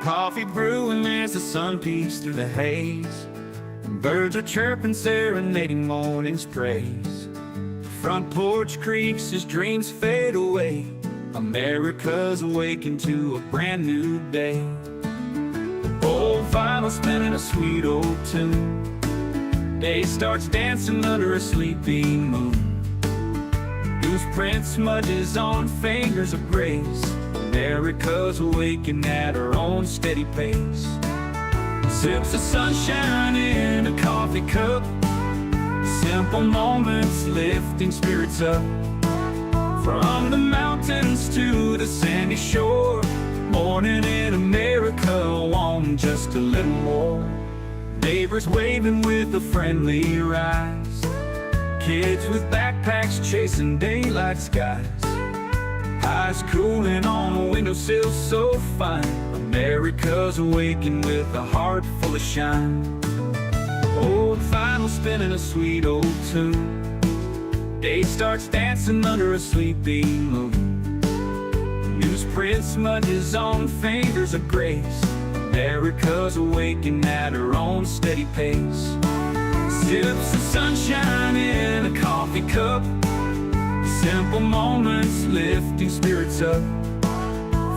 Coffee brewing as the sun peeks through the haze. Birds are chirping, serenading morning's praise. Front porch creaks as dreams fade away. America's awakened to a brand new day. Old vinyl spinning a sweet old tune. Day starts dancing under a sleeping moon. Loose print smudges on fingers of grace. America's awakened at her own steady pace. Sips of sunshine in a coffee cup. Simple moments lifting spirits up. From the mountains to the sandy shore. Morning in America, want just a little more. Neighbors waving with a friendly rise. Kids with backpacks chasing daylight skies. Eyes cooling on a windowsill so fine. America's awakened with a heart full of shine. Old vinyl spinning a sweet old tune. Day starts dancing under a sleeping moon. Newsprint smudges on fingers of grace. America's awakened at her own steady pace. Sips of sunshine in a coffee cup. Simple moments lifting spirits up.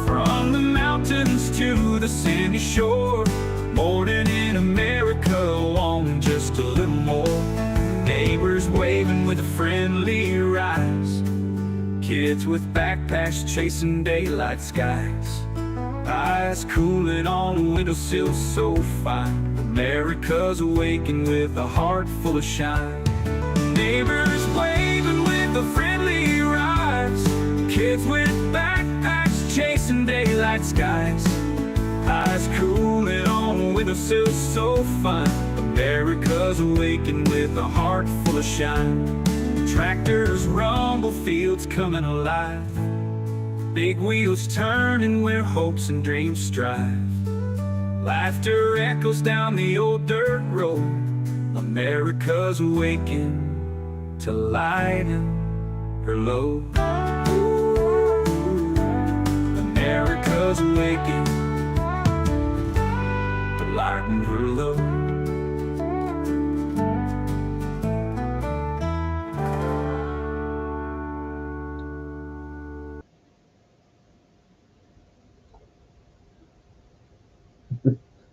From the mountains to the sandy shore. Morning in America, want just a little more. Neighbors waving with a friendly rise. Kids with backpacks chasing daylight skies. Eyes cooling on a windowsill so fine. America's awakened with a heart full of shine. Neighbors waving with a friendly rise. Kids with backpacks chasing daylight skies. Eyes cooling on a windowsill so fine. America's awakened with a heart full of shine. Tractors rumble, fields coming alive. Big wheels turning where hopes and dreams strive. Laughter echoes down the old dirt road. America's awakened to lighten her load. America's awakened to lighten her load.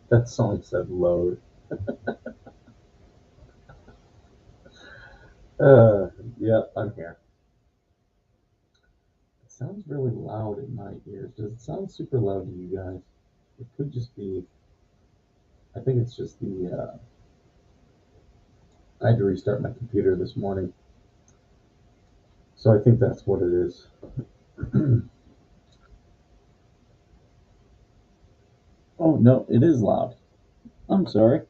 That song said load. Yeah, I'm here. It sounds really loud in my ears. Does it sound super loud to you guys? It could just be, I think it's just the, I had to restart my computer this morning. So I think that's what it is. Oh, no, it is loud. I'm sorry.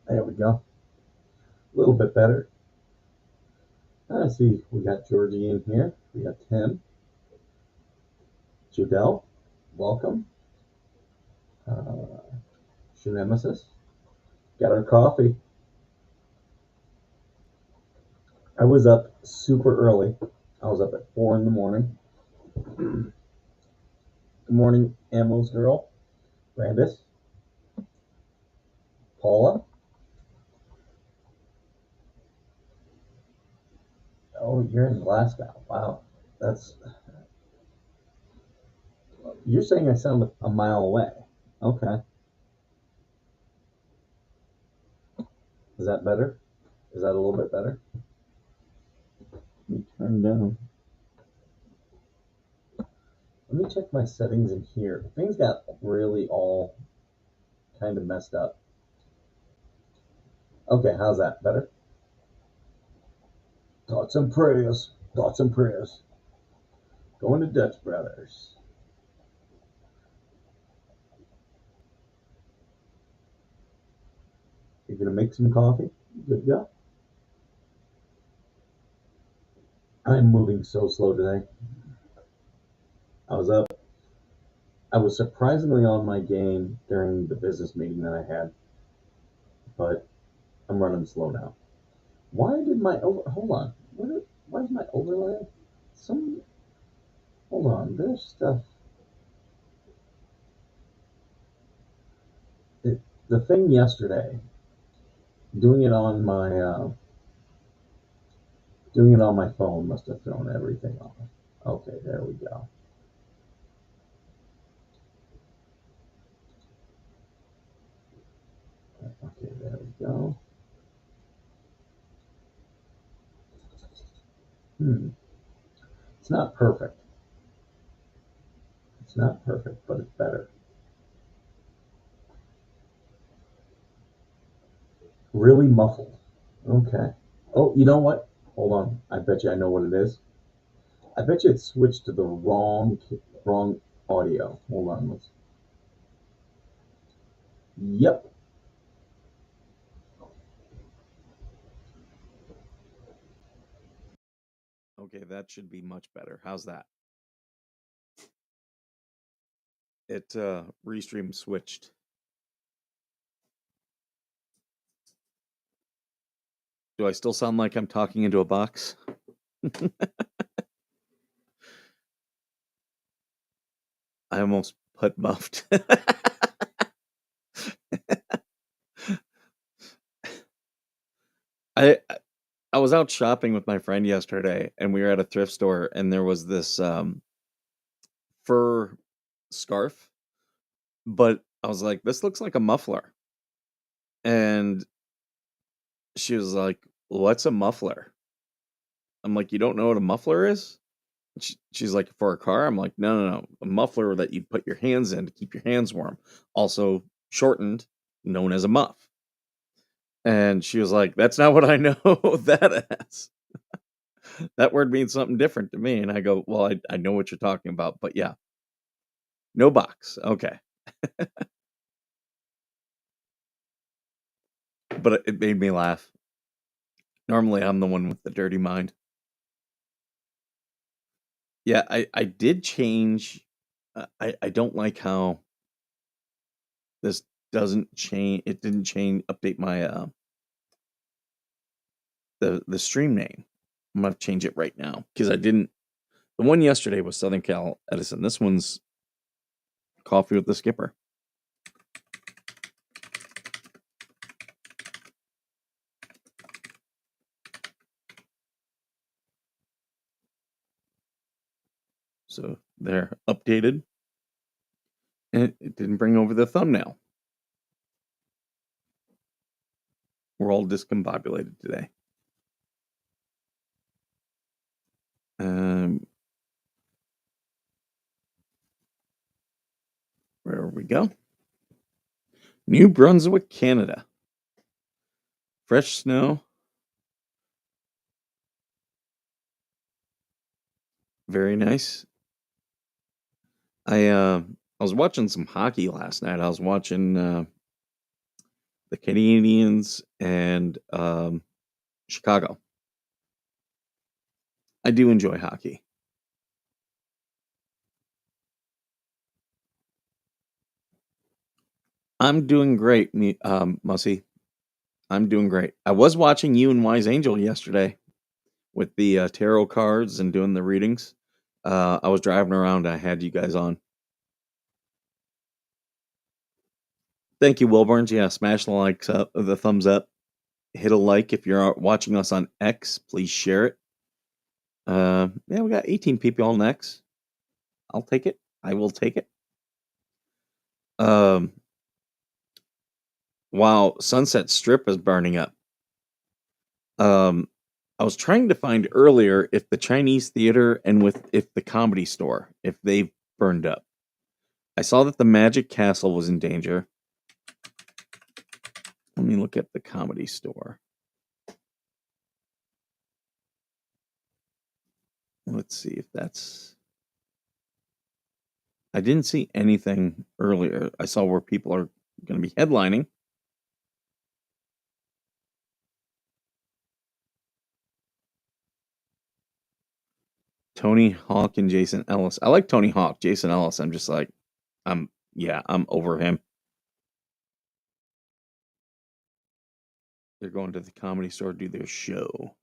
There we go. A little bit better. I see we got Georgie in here. We got Tim. Judelle, welcome. Nemesis. Got our coffee. I was up super early. I was up at 4 in the morning. Good morning, Ammo's girl. Brandis. Paula. Oh, you're in Glasgow. Wow. You're saying I sound a mile away. Okay. Is that better? Is that a little bit better? Let me turn down. Let me check my settings in here. Things got really all kind of messed up. Okay, how's that? Better? Thoughts and prayers. Thoughts and prayers. Going to Dutch Brothers. You're going to make some coffee? Good to go. I'm moving so slow today. I was up. I was surprisingly on my game during the business meeting that I had, but I'm running slow now. Why did my hold on? Why is my overlay? Some hold on. There's stuff. The thing yesterday, doing it on my phone must have thrown everything off. Okay, there we go. Okay, there we go. It's not perfect. It's not perfect, but it's better. Really muffled. Okay. Oh, you know what? Hold on. I bet you I know what it is. I bet you it switched to the wrong audio. Hold on. Yep. Okay, that should be much better. How's that? It restream switched. Do I still sound like I'm talking into a box? I almost put muffed. I I was out shopping with my friend yesterday, and we were at a thrift store, and there was this fur scarf, but I was like, "This looks like a muffler," and she was like, "What's a muffler?" I'm like, "You don't know what a muffler is?" She's like, "For a car?" I'm like, "No, no, no, a muffler that you put your hands in to keep your hands warm, also shortened, known as a muff." And she was like, "That's not what I know that as. That word means something different to me." And I go, "Well, I know what you're talking about, but yeah, no box. Okay." But it made me laugh. Normally, I'm the one with the dirty mind. Yeah, I did change. I don't like how this doesn't change. It didn't change, update my the stream name. I'm gonna change it right now because I didn't. The one yesterday was Southern Cal Edison. This one's Coffee with the Skipper. So they're updated, and it didn't bring over the thumbnail. We're all discombobulated today. Where we go? New Brunswick, Canada. Fresh snow. Very nice. I was watching some hockey last night. I was watching the Canadiens and Chicago. I do enjoy hockey. I'm doing great, Mussy. I'm doing great. I was watching you and Wise Angel yesterday with the tarot cards and doing the readings. I was driving around. I had you guys on. Thank you, Wilburns. Yeah, smash the likes up, the thumbs up. Hit a like if you're watching us on X. Please share it. Yeah, we got 18 people on X. I'll take it. I will take it. Wow, Sunset Strip is burning up. I was trying to find earlier if the Chinese theater and if the Comedy Store, if they've burned up. I saw that the Magic Castle was in danger. Let me look at the Comedy Store. Let's see if that's... I didn't see anything earlier. I saw where people are going to be headlining. Tony Hawk and Jason Ellis. I like Tony Hawk. Jason Ellis, I'm just like, Yeah, I'm over him. They're going to the Comedy Store to do their show.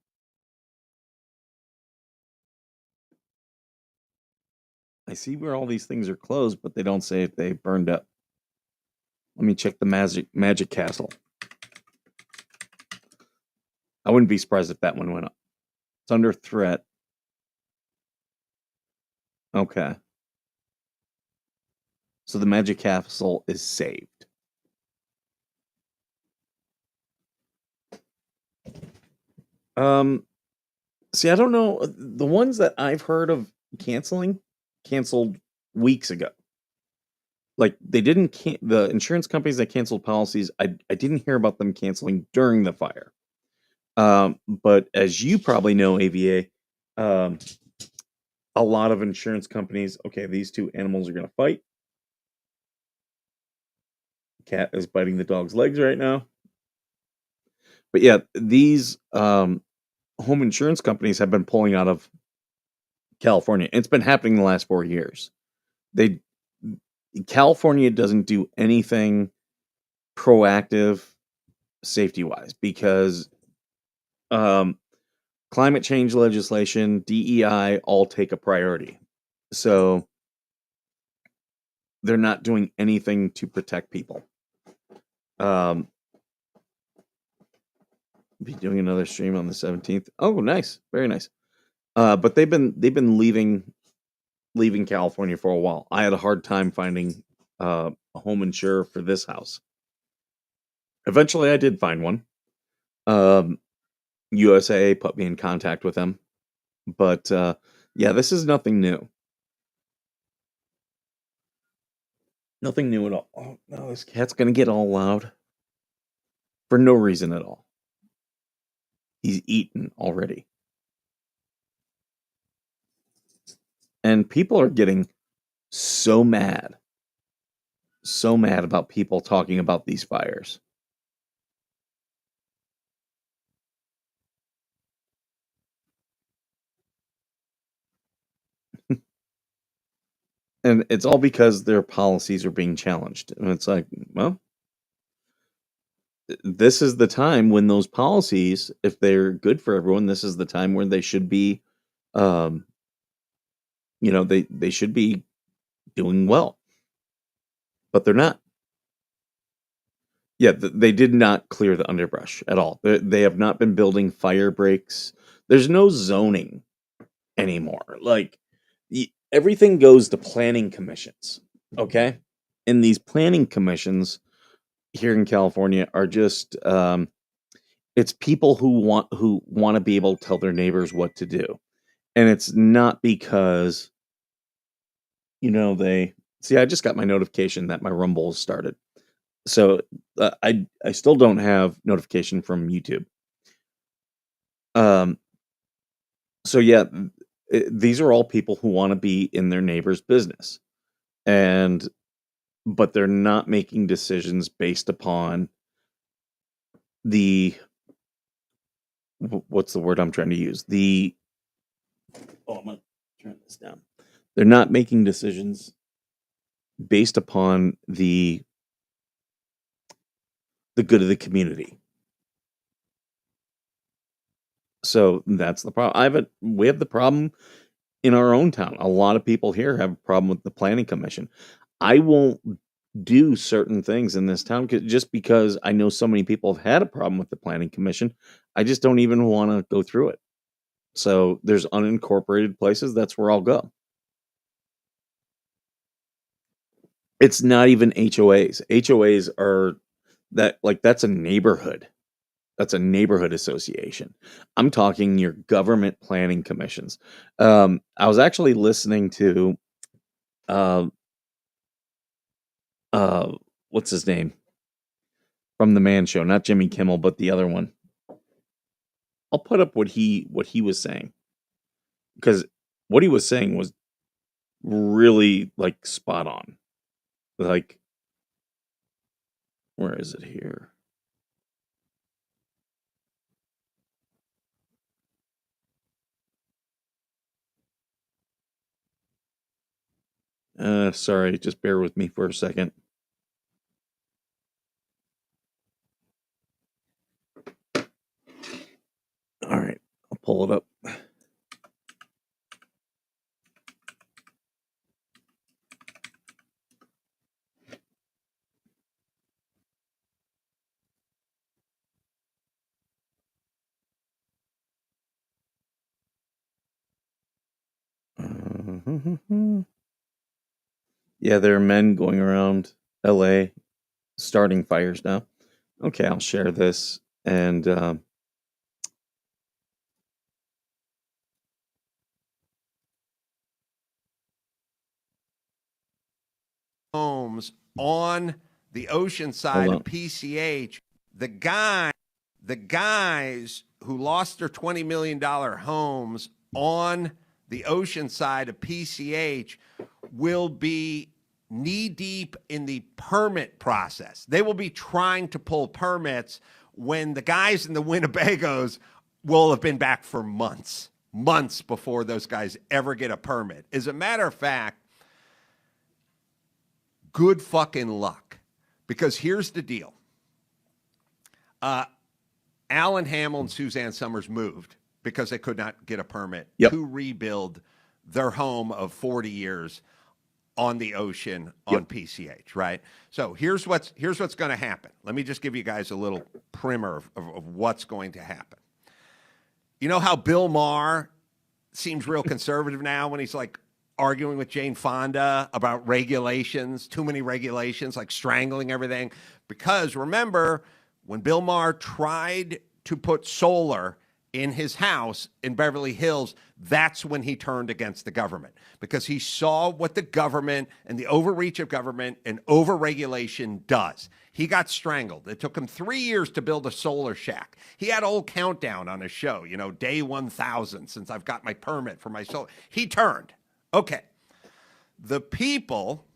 I see where all these things are closed, but they don't say if they burned up. Let me check the Magic Castle. I wouldn't be surprised if that one went up. It's under threat. Okay. So the Magic Castle is saved. See, I don't know. The ones that I've heard of canceled weeks ago. Like they didn't the insurance companies that canceled policies, I didn't hear about them canceling during the fire. But as you probably know, AVA, um, a lot of insurance companies, okay, these two animals are going to fight. Cat is biting the dog's legs right now. But yeah, these home insurance companies have been pulling out of California. It's been happening the last 4 years. They California doesn't do anything proactive safety wise because um, climate change legislation, DEI all take a priority. So they're not doing anything to protect people. Be doing another stream on the 17th. Oh, nice. Very nice. But they've been leaving California for a while. I had a hard time finding a home insurer for this house. Eventually I did find one. USA put me in contact with them. But yeah, this is nothing new. Nothing new at all. Oh no, this cat's gonna get all loud. For no reason at all. He's eaten already. And people are getting so mad. So mad about people talking about these fires. And it's all because their policies are being challenged. And it's like, well, this is the time when those policies, if they're good for everyone, this is the time where they should be, um, they should be doing well, but they're not. Yeah, they did not clear the underbrush at all. They have not been building fire breaks. There's no zoning anymore. Like everything goes to planning commissions. Okay, and these planning commissions here in California are just it's people who want to be able to tell their neighbors what to do. And it's not because they see I just got my notification that my Rumble started. So I still don't have notification from YouTube. Um so yeah, these are all people who want to be in their neighbor's business. And but they're not making decisions based upon the what's the word I'm trying to use? I'm gonna turn this down. They're not making decisions based upon the good of the community. So that's the problem. We have the problem in our own town. A lot of people here have a problem with the planning commission. I won't do certain things in this town just because I know so many people have had a problem with the planning commission. I just don't even want to go through it. So there's unincorporated places. That's where I'll go. It's not even HOAs. HOAs are that's a neighborhood. That's a neighborhood association. I'm talking your government planning commissions. I was actually listening to uh, uh, what's his name from the Man Show, not Jimmy Kimmel, but the other one. I'll put up what he was saying because what he was saying was really like spot on. Like, where is it here? Sorry, just bear with me for a second. All right, I'll pull it up. Yeah, there are men going around LA starting fires now. Okay, I'll share this. And homes on the ocean side Hold of on. PCH. The guys who lost their $20 million homes on the ocean side of PCH will be knee deep in the permit process. They will be trying to pull permits when the guys in the Winnebagos will have been back for months before those guys ever get a permit. As a matter of fact, good fucking luck. Because here's the deal. Alan Hamill and Suzanne Summers moved because they could not get a permit to rebuild their home of 40 years on the ocean on PCH, right? So here's what's going to happen. Let me just give you guys a little primer of what's going to happen. You know how Bill Maher seems real conservative now when he's like arguing with Jane Fonda about regulations, too many regulations, like strangling everything? Because remember, when Bill Maher tried to put solar in his house in Beverly Hills, that's when he turned against the government, because he saw what the government and the overreach of government and overregulation does. He got strangled. It took him 3 years to build a solar shack. He had a whole countdown on his show, you know, day 1,000 since I've got my permit for my solar. He turned. Okay. The people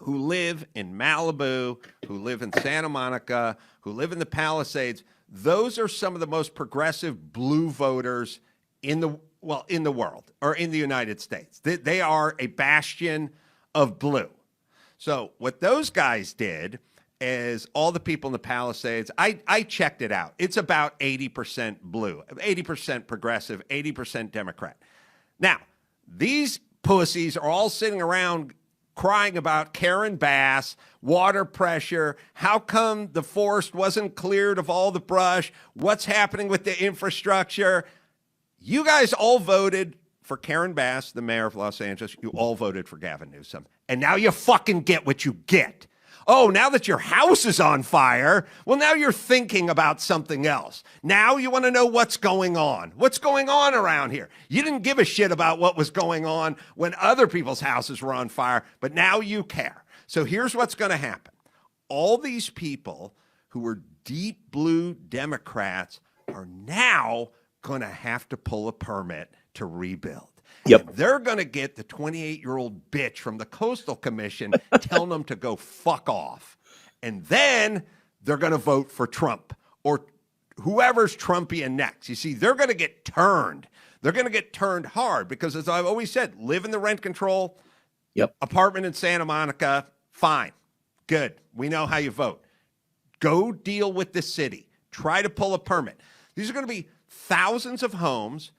who live in Malibu, who live in Santa Monica, who live in the Palisades, those are some of the most progressive blue voters in the world, or in the United States. They are a bastion of blue. So what those guys did is, all the people in the Palisades, I checked it out. It's about 80% blue, 80% progressive, 80% Democrat. Now, these pussies are all sitting around crying about Karen Bass, water pressure, how come the forest wasn't cleared of all the brush, what's happening with the infrastructure. You guys all voted for Karen Bass, the mayor of Los Angeles. You all voted for Gavin Newsom. And now you fucking get what you get. Oh, now that your house is on fire, well, now you're thinking about something else. Now you want to know what's going on. What's going on around here? You didn't give a shit about what was going on when other people's houses were on fire, but now you care. So here's what's going to happen. All these people who were deep blue Democrats are now going to have to pull a permit to rebuild. And they're going to get the 28-year-old bitch from the Coastal Commission telling them to go fuck off. And then they're going to vote for Trump or whoever's Trumpian next. You see, they're going to get turned. They're going to get turned hard because, as I've always said, live in the rent control apartment in Santa Monica, fine, good. We know how you vote. Go deal with the city. Try to pull a permit. These are going to be thousands of homes,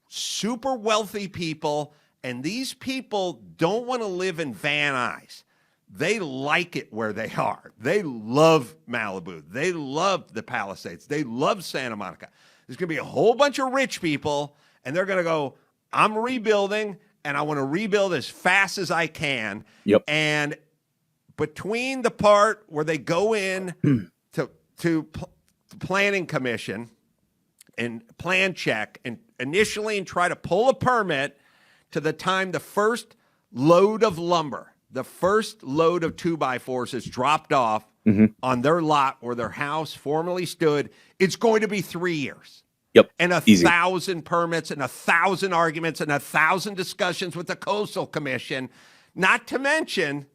super wealthy people, and these people don't want to live in Van Nuys. They like it where they are. They love Malibu. They love the Palisades. They love Santa Monica. There's going to be a whole bunch of rich people, and they're going to go, I'm rebuilding, and I want to rebuild as fast as I can. And between the part where they go in to the planning commission and plan check and initially and try to pull a permit, to the time the first load of lumber, the first load of 2x4s is dropped off on their lot where their house formerly stood, it's going to be 3 years. And 1,000 permits and 1,000 arguments and 1,000 discussions with the Coastal Commission, not to mention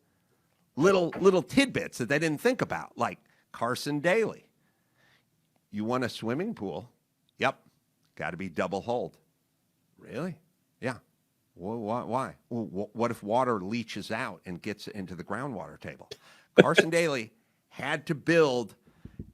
little tidbits that they didn't think about, like Carson Daly. You want a swimming pool? Yep. Got to be double hulled. Really? Yeah. Well, why? Well, what if water leaches out and gets into the groundwater table? Carson Daly had to build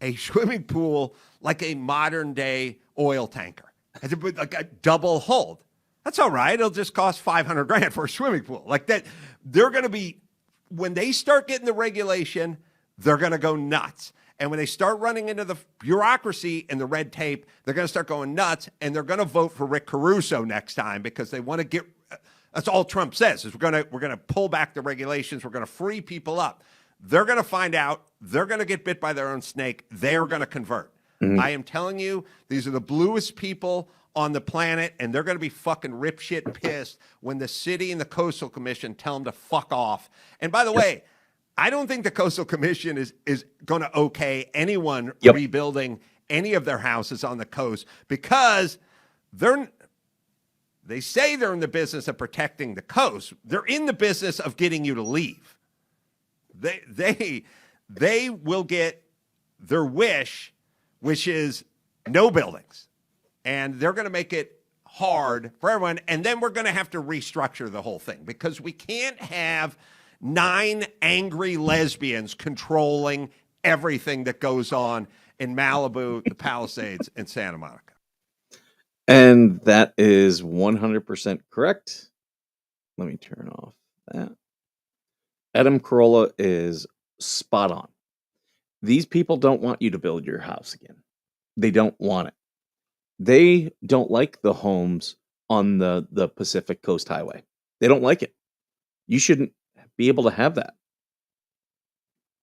a swimming pool like a modern day oil tanker. Had to put like a double hold. That's all right. It'll just cost $500,000 for a swimming pool. Like that, they're going to be, when they start getting the regulation, they're going to go nuts. And when they start running into the bureaucracy and the red tape, they're going to start going nuts, and they're going to vote for Rick Caruso next time because they want to get. That's all Trump says is we're going to pull back the regulations. We're going to free people up. They're going to find out. They're going to get bit by their own snake. They're going to convert. Mm-hmm. I am telling you, these are the bluest people on the planet, and they're going to be fucking ripshit pissed when the city and the Coastal Commission tell them to fuck off. And by the way, I don't think the Coastal Commission is going to okay anyone rebuilding any of their houses on the coast because they say they're in the business of protecting the coast. They're in the business of getting you to leave. They will get their wish, which is no buildings. And they're going to make it hard for everyone. And then we're going to have to restructure the whole thing because we can't have 9 angry lesbians controlling everything that goes on in Malibu, the Palisades, and Santa Monica. And that is 100% correct. Let me turn off that. Adam Carolla is spot on. These people don't want you to build your house again. They don't want it. They don't like the homes on the Pacific Coast Highway. They don't like it. You shouldn't be able to have that.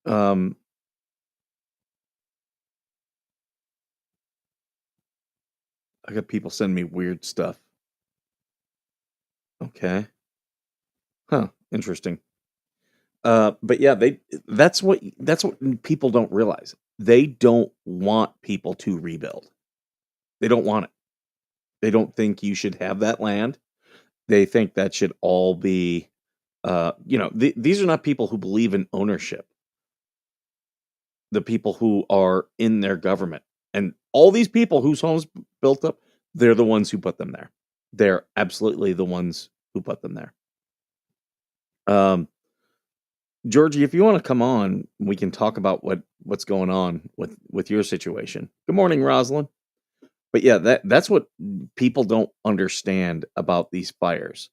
I got people sending me weird stuff. Okay. Huh. Interesting. But yeah, that's what people don't realize. They don't want people to rebuild. They don't want it. They don't think you should have that land. They think that should all be, these are not people who believe in ownership. The people who are in their government. And all these people whose homes built up, they're the ones who put them there. They're absolutely the ones who put them there. Georgie, if you want to come on, we can talk about what's going on with your situation. Good morning, Rosalind. But yeah, that's what people don't understand about these fires.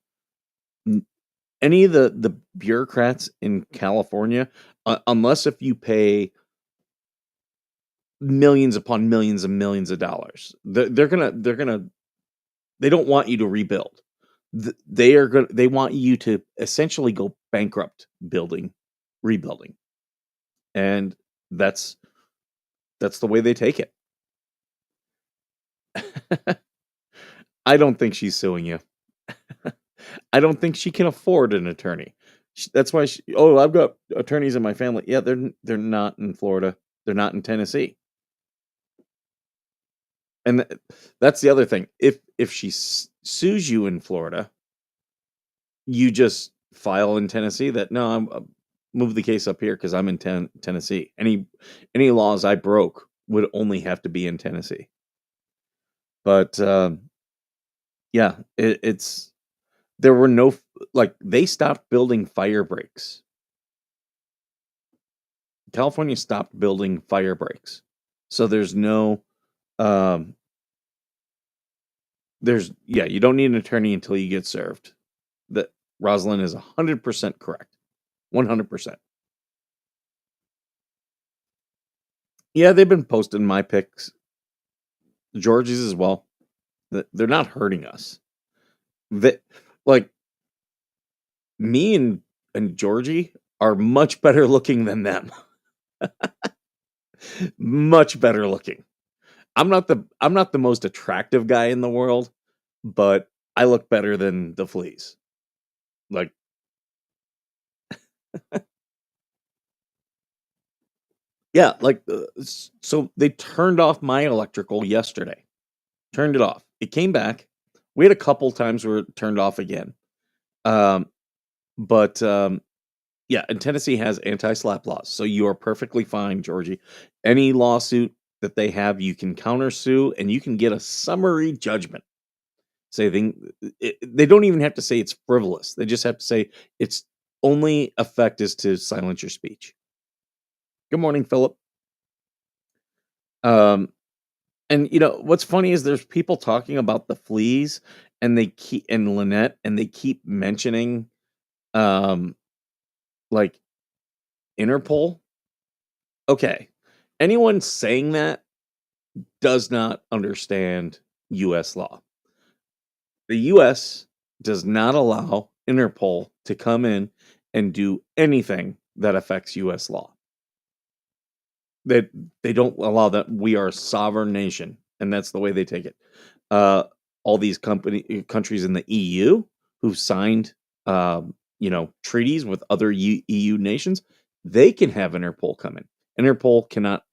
Any of the bureaucrats in California, unless if you pay millions upon millions and millions of dollars, they don't want you to rebuild. They want you to essentially go bankrupt rebuilding, and that's the way they take it. I don't think she's suing you. I don't think she can afford an attorney. That's why I've got attorneys in my family. Yeah, they're not in Florida. They're not in Tennessee. And that's the other thing. If she sues you in Florida, you just file in Tennessee that no, I'm move the case up here because I'm in Tennessee. Any laws I broke would only have to be in Tennessee. But yeah, it's there were no they stopped building fire breaks. California stopped building fire breaks, so there's no you don't need an attorney until you get served. That Rosalind is 100% correct. 100%. Yeah, they've been posting my pics. Georgie's as well. They're not hurting us. Me and Georgie are much better looking than them. Much better looking. I'm not the most attractive guy in the world, but I look better than the fleas. Yeah, so they turned off my electrical yesterday. Turned it off. It came back. We had a couple times where it turned off again. Yeah, and Tennessee has anti-SLAPP laws, so you are perfectly fine, Georgie. Any lawsuit that they have, you can countersue, and you can get a summary judgment. say they don't even have to say it's frivolous. They just have to say its only effect is to silence your speech. Good morning, Philip. Um, and what's funny is there's people talking about the fleas, and they keep and Lynette, and they keep mentioning um like Interpol. Okay, anyone saying that does not understand U.S. law. The U.S. does not allow Interpol to come in and do anything that affects U.S. law. They don't allow that. We are a sovereign nation, and that's the way they take it. Uh, all these countries in the EU who've signed, treaties with other EU nations, they can have Interpol come in. Interpol cannot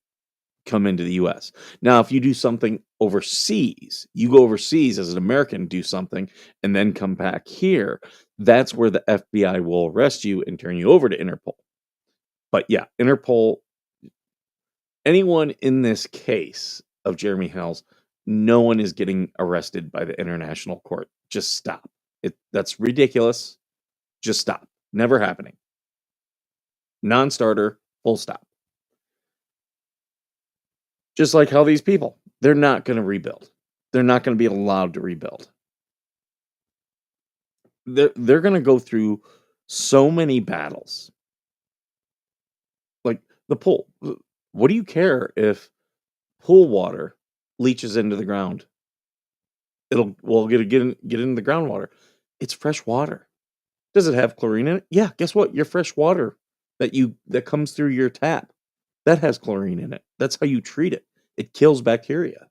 come into the U.S. Now, if you do something overseas, you go overseas as an American, do something, and then come back here, that's where the FBI will arrest you and turn you over to Interpol. But yeah, Interpol, anyone in this case of Jeremy Hells, no one is getting arrested by the International Court. Just stop. That's ridiculous. Just stop. Never happening. Non-starter, full stop. Just like how these people, they're not going to rebuild. They're not going to be allowed to rebuild. They're going to go through so many battles. Like the pool. What do you care if pool water leaches into the ground? We'll get in the groundwater. It's fresh water. Does it have chlorine in it? Yeah. Guess what? Your fresh water that comes through your tap, that has chlorine in it. That's how you treat it. It kills bacteria.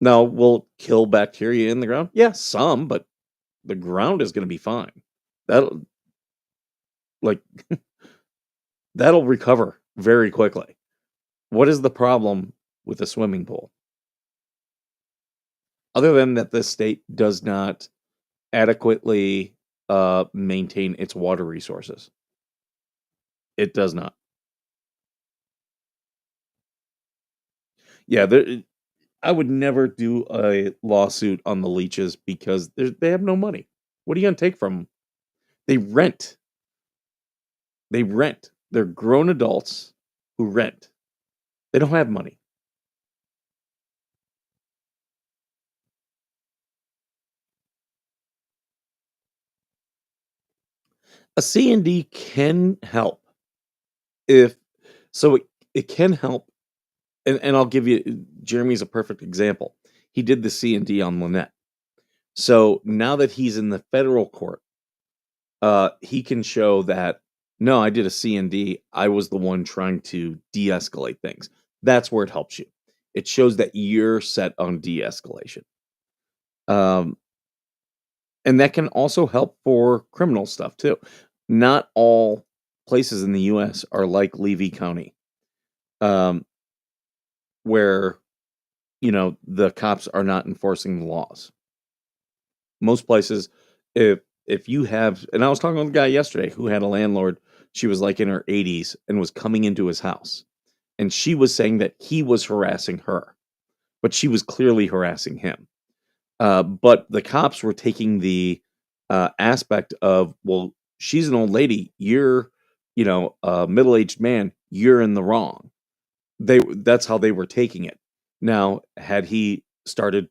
Now, will it kill bacteria in the ground? Yeah, some, but the ground is going to be fine. That'll like that'll recover very quickly. What is the problem with a swimming pool? Other than that, this state does not adequately maintain its water resources. It does not. Yeah, I would never do a lawsuit on the leeches because they have no money. What are you going to take from them? They rent. They rent. They're grown adults who rent. They don't have money. A C&D can help if so it can help, and I'll give you Jeremy's a perfect example. He did the C&D on Lynette. So now that he's in the federal court, he can show that no, I did a C&D. I was the one trying to de-escalate things. That's where it helps you. It shows that you're set on de-escalation. And that can also help for criminal stuff too. Not all places in the U.S. are like Levy County, where the cops are not enforcing the laws. Most places, if you have, and I was talking with a guy yesterday who had a landlord. She was like in her 80s and was coming into his house, and she was saying that he was harassing her, but she was clearly harassing him. But the cops were taking the aspect of, well, she's an old lady. You're, a middle-aged man. You're in the wrong. That's how they were taking it. Now, had he started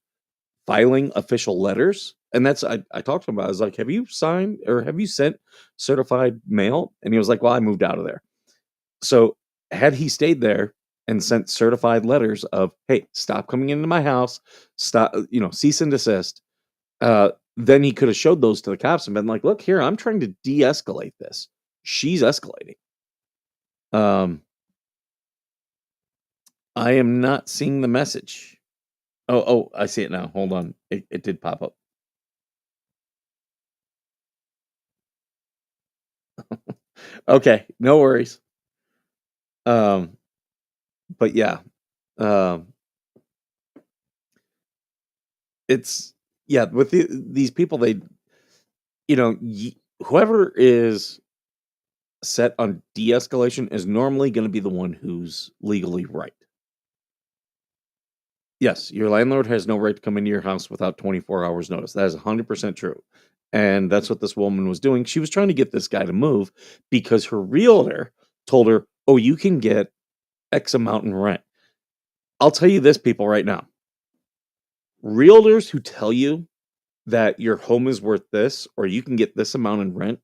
filing official letters, and that's I talked to him about. I was like, "Have you signed or have you sent certified mail?" And he was like, "Well, I moved out of there." So, had he stayed there and sent certified letters of, "Hey, stop coming into my house, stop, cease and desist," then he could have showed those to the cops and been like, "Look here, I'm trying to de-escalate this. She's escalating." I am not seeing the message. Oh, I see it now. Hold on. It did pop up. Okay, no worries. But yeah. It's with these people, they whoever is set on de-escalation is normally going to be the one who's legally right. Yes, your landlord has no right to come into your house without 24 hours notice. That is 100% true. And that's what this woman was doing. She was trying to get this guy to move because her realtor told her, "Oh, you can get X amount in rent." I'll tell you this, people, right now. Realtors who tell you that your home is worth this or you can get this amount in rent,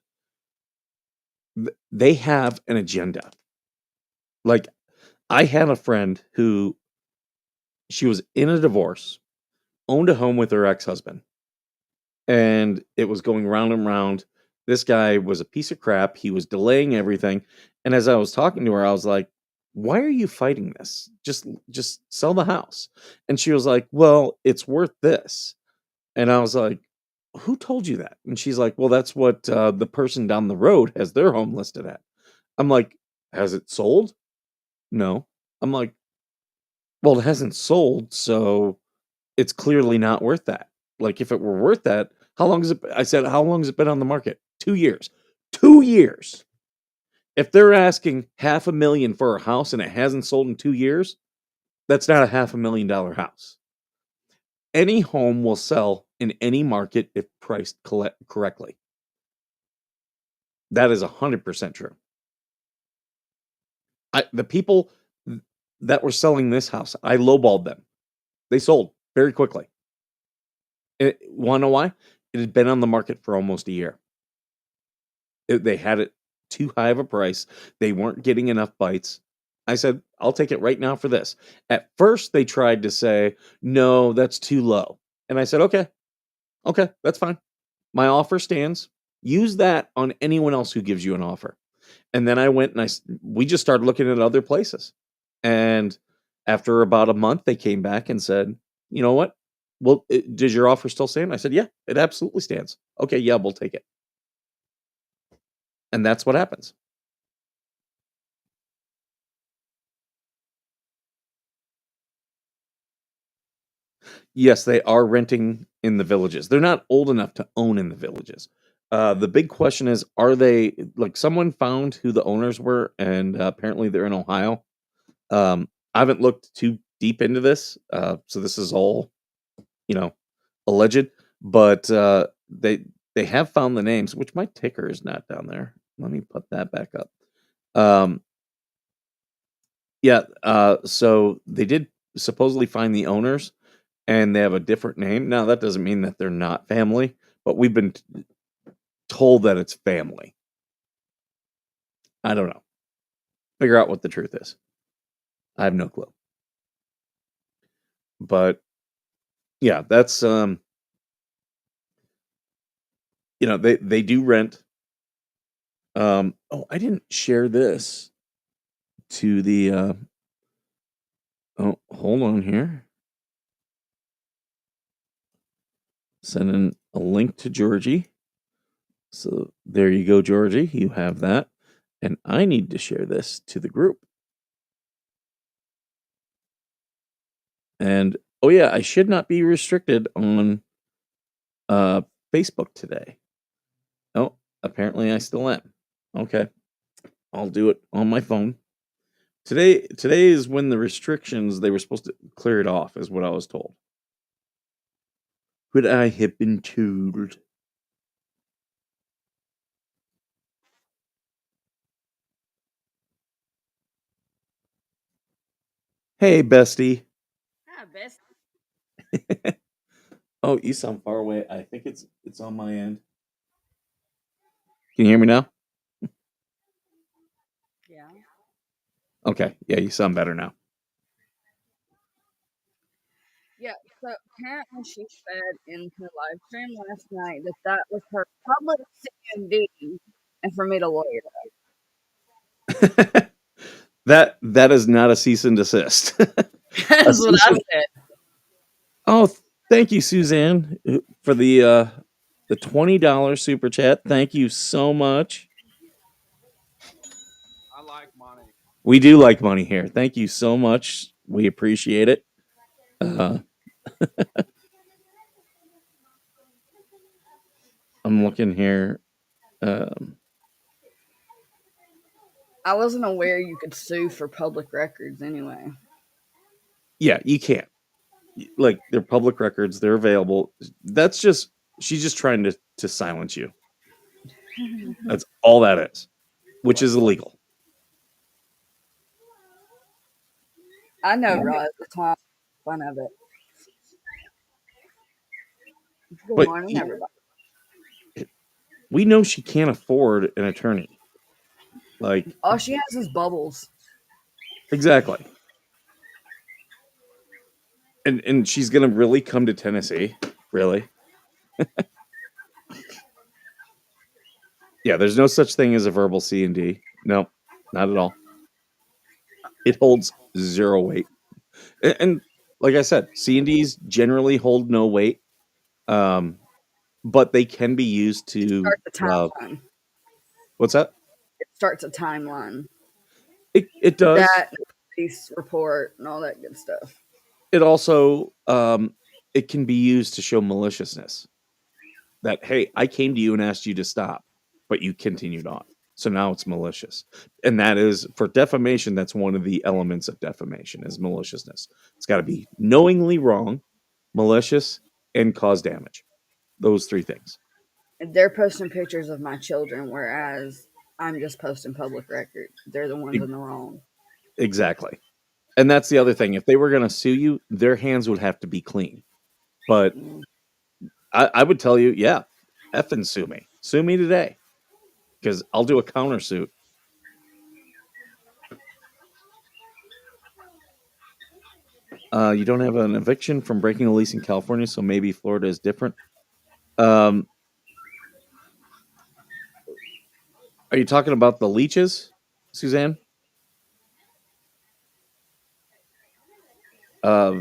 they have an agenda. Like, I had a friend who she was in a divorce, owned a home with her ex-husband, and it was going round and round. This guy was a piece of crap. He was delaying everything. And as I was talking to her, I was like, "Why are you fighting this? Just sell the house." And she was like, "Well, it's worth this." And I was like, "Who told you that?" And she's like, "Well, that's what the person down the road has their home listed at." I'm like, "Has it sold?" No. I'm like, "Well, it hasn't sold, so it's clearly not worth that. Like, if it were worth that, how long has it I said, "How long has it been on the market?" 2 years. 2 years. If they're asking half a million for a house and it hasn't sold in 2 years, that's not a half a million dollar house. Any home will sell in any market if priced correctly. That is 100% true. The people that were selling this house, I lowballed them. They sold very quickly. Wanna know why? It had been on the market for almost a year. They had it too high of a price. They weren't getting enough bites. I said, "I'll take it right now for this." At first, they tried to say, "No, that's too low." And I said, "Okay, okay, that's fine. My offer stands. Use that on anyone else who gives you an offer." And then I went and we just started looking at other places. And after about a month, they came back and said, "You know what? Well, does your offer still stand?" I said, "Yeah, it absolutely stands." "Okay, yeah, we'll take it." And that's what happens. Yes, they are renting in the villages. They're not old enough to own in the villages. The big question is, are they like someone found who the owners were, and apparently they're in Ohio. I haven't looked too deep into this, so this is all you know alleged. But they have found the names, which my ticker is not down there. Let me put that back up. Um, yeah, so they did supposedly find the owners, and they have a different name. Now, that doesn't mean that they're not family, but we've been told that it's family. I don't know. Figure out what the truth is. I have no clue. But yeah, that's they do rent. Oh, I didn't share this to the oh, hold on here. Sending a link to Georgie. So there you go, Georgie. You have that. And I need to share this to the group. And oh yeah, I should not be restricted on Facebook today. Oh, apparently I still am. Okay. I'll do it on my phone. Today is when the restrictions they were supposed to clear it off, is what I was told. Would I have been told? Hey, bestie. Hi, best. Oh, you sound far away. I think it's on my end. Can you hear me now? Yeah. Okay. Yeah, you sound better now. Yeah. So apparently she said in her live stream last night that that was her public CMD and for me to lawyer That is not a cease and desist. it. A That's what cease I and- said. oh, thank you, Suzanne, for the $20 super chat. Thank you so much. I like money. We do like money here. Thank you so much. We appreciate it. Uh, I'm looking here. Um, I wasn't aware you could sue for public records anyway. yeah, you can. Like, they're public records, they're available. She's just trying to silence you. That's all that is, which is illegal. I know, right? At the time, fun of it. Good But morning, everybody. we know she can't afford an attorney. Like, All she has is bubbles. exactly. And she's gonna really come to Tennessee, really? Yeah, there's no such thing as a verbal C&D. No, not at all. It holds 0 weight. And like I said, C&Ds generally hold no weight, but they can be used to. Start the timeline. What's that? It starts a timeline. It does. That police report and all that good stuff. It also it can be used to show maliciousness. That, hey, I came to you and asked you to stop, but you continued on. So now it's malicious. And that is, for defamation, that's one of the elements of defamation is maliciousness. It's got to be knowingly wrong, malicious, and cause damage. Those 3 things. They're posting pictures of my children, whereas I'm just posting public record. They're the ones in the wrong. Exactly. And that's the other thing. If they were going to sue you, their hands would have to be clean. But I would tell you, yeah, effing sue me. Sue me today. Because I'll do a countersuit. You don't have an eviction from breaking a lease in California, so maybe Florida is different. Are you talking about the leeches, Suzanne? Cat,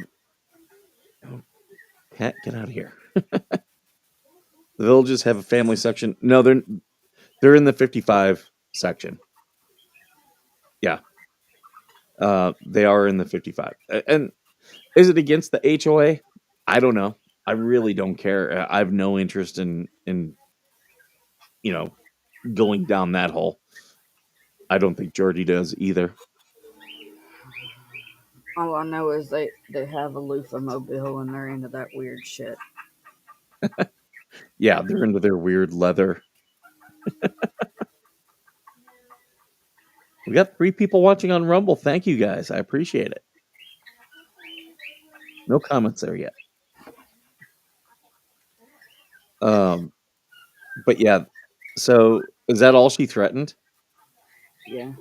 get out of here. The villages have a family section. No, they're in the 55 section. Yeah. They are in the 55. And is it against the HOA? I don't know. I really don't care. I have no interest in going down that hole. I don't think Georgie does either. All I know is they have a loofah mobile and they're into that weird shit. Yeah, they're into their weird leather. We got 3 people watching on Rumble. Thank you guys. I appreciate it. No comments there yet. But yeah, so is that all she threatened? Yeah.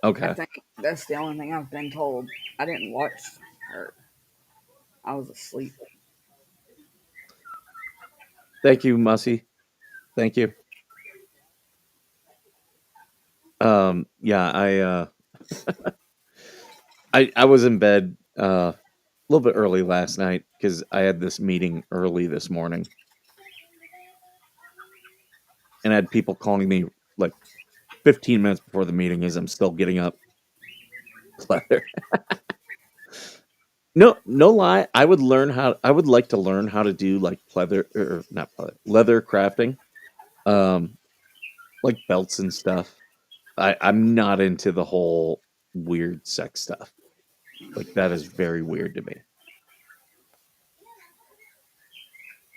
Okay. I think that's the only thing I've been told. I didn't watch her. I was asleep. Thank you, Mussy. Thank you. Yeah, I was in bed a little bit early last night because I had this meeting early this morning. And I had people calling me like 15 minutes before the meeting as I'm still getting up. Pleather. No lie. I would like to learn how to do like leather crafting. Like belts and stuff. I'm not into the whole weird sex stuff. Like that is very weird to me.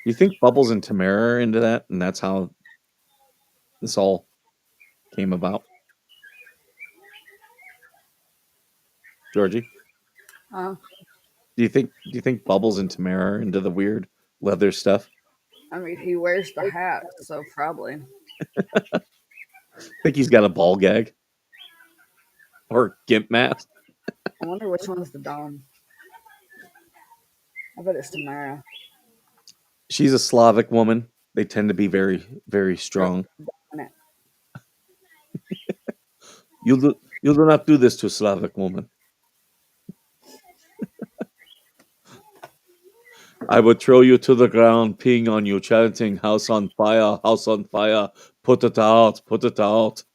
You think Bubbles and Tamara are into that, and that's how this all came about? Georgie? Huh? Do you think Bubbles and Tamara are into the weird leather stuff? I mean, he wears the hat, so probably. Think he's got a ball gag? Or gimp mask? I wonder which one's the Dom. I bet it's Tamara. She's a Slavic woman. They tend to be very, very strong. You do not do this to a Slavic woman. I would throw you to the ground, peeing on you, chanting, house on fire, put it out, put it out.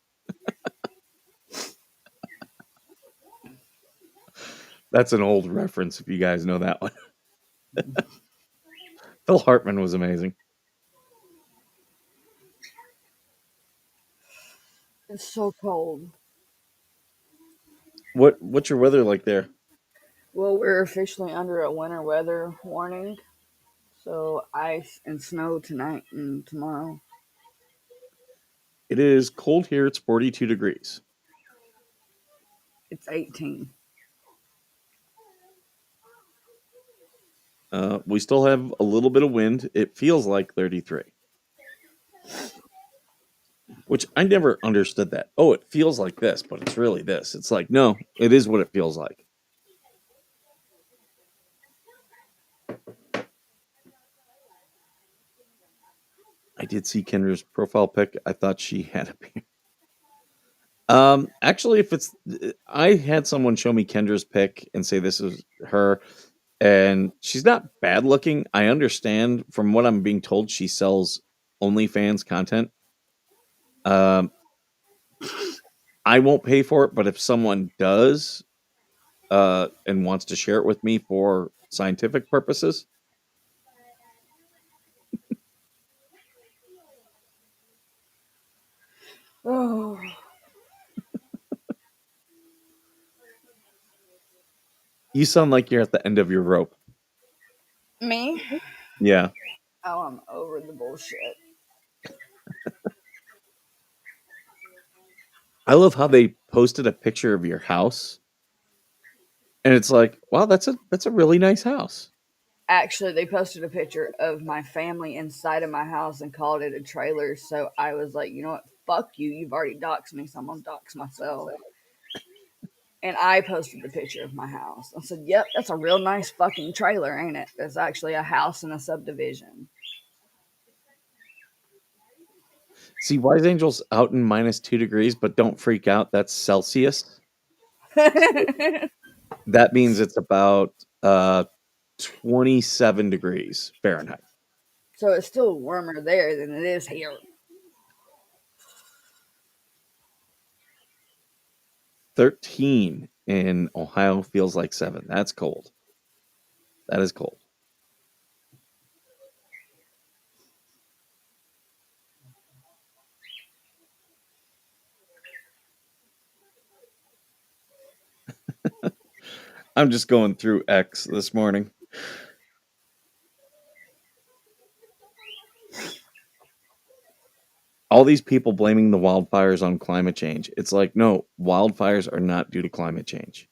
That's an old reference if you guys know that one. Phil Hartman was amazing. It's so cold. What's your weather like there? Well, we're officially under a winter weather warning, so ice and snow tonight and tomorrow. It is cold here. It's 42 degrees. It's 18. We still have a little bit of wind. It feels like 33, which I never understood that. Oh, it feels like this, but it's really this. It's like, no, it is what it feels like. I did see Kendra's profile pic. I thought she had a beard. Actually, if it's, I had someone show me Kendra's pic and say this is her, and she's not bad looking. I understand from what I'm being told, she sells OnlyFans content. I won't pay for it, but if someone does, and wants to share it with me for scientific purposes, Oh, you sound like you're at the end of your rope. me? Yeah. Oh, I'm over the bullshit. I love how they posted a picture of your house, and it's like, wow, that's a really nice house. Actually, they posted a picture of my family inside of my house and called it a trailer. So I was like, you know what? Fuck you. You've already doxed me, so I'm going to dox myself. And I posted the picture of my house. I said, yep, that's a real nice fucking trailer, ain't it? That's actually a house in a subdivision. See, Wise Angel's out in -2 degrees, but don't freak out. That's Celsius. That means it's about 27 degrees Fahrenheit. So it's still warmer there than it is here. 13 in Ohio feels like 7. That's cold. That is cold. I'm just going through X this morning. All these people blaming the wildfires on climate change. It's like, no, wildfires are not due to climate change.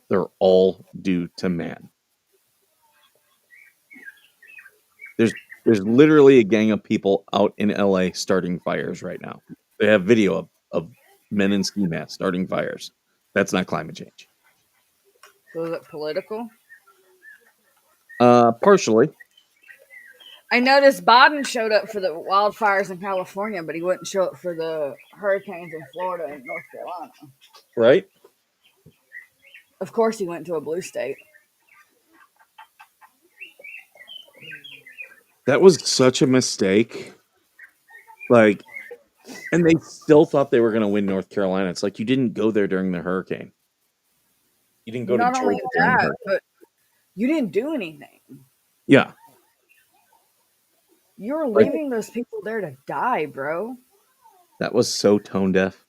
They're all due to man. There's literally a gang of people out in LA starting fires right now. They have video of men in ski masks starting fires. That's not climate change. So is it political? Partially. I noticed Biden showed up for the wildfires in California, but he wouldn't show up for the hurricanes in Florida and North Carolina. Right? Of course, he went to a blue state. That was such a mistake. Like, and they still thought they were going to win North Carolina. It's like you didn't go there during the hurricane. You didn't go to Not only Georgia during the that, hurricane. but you didn't do anything. Yeah. You're leaving those people there to die, bro. That was so tone deaf.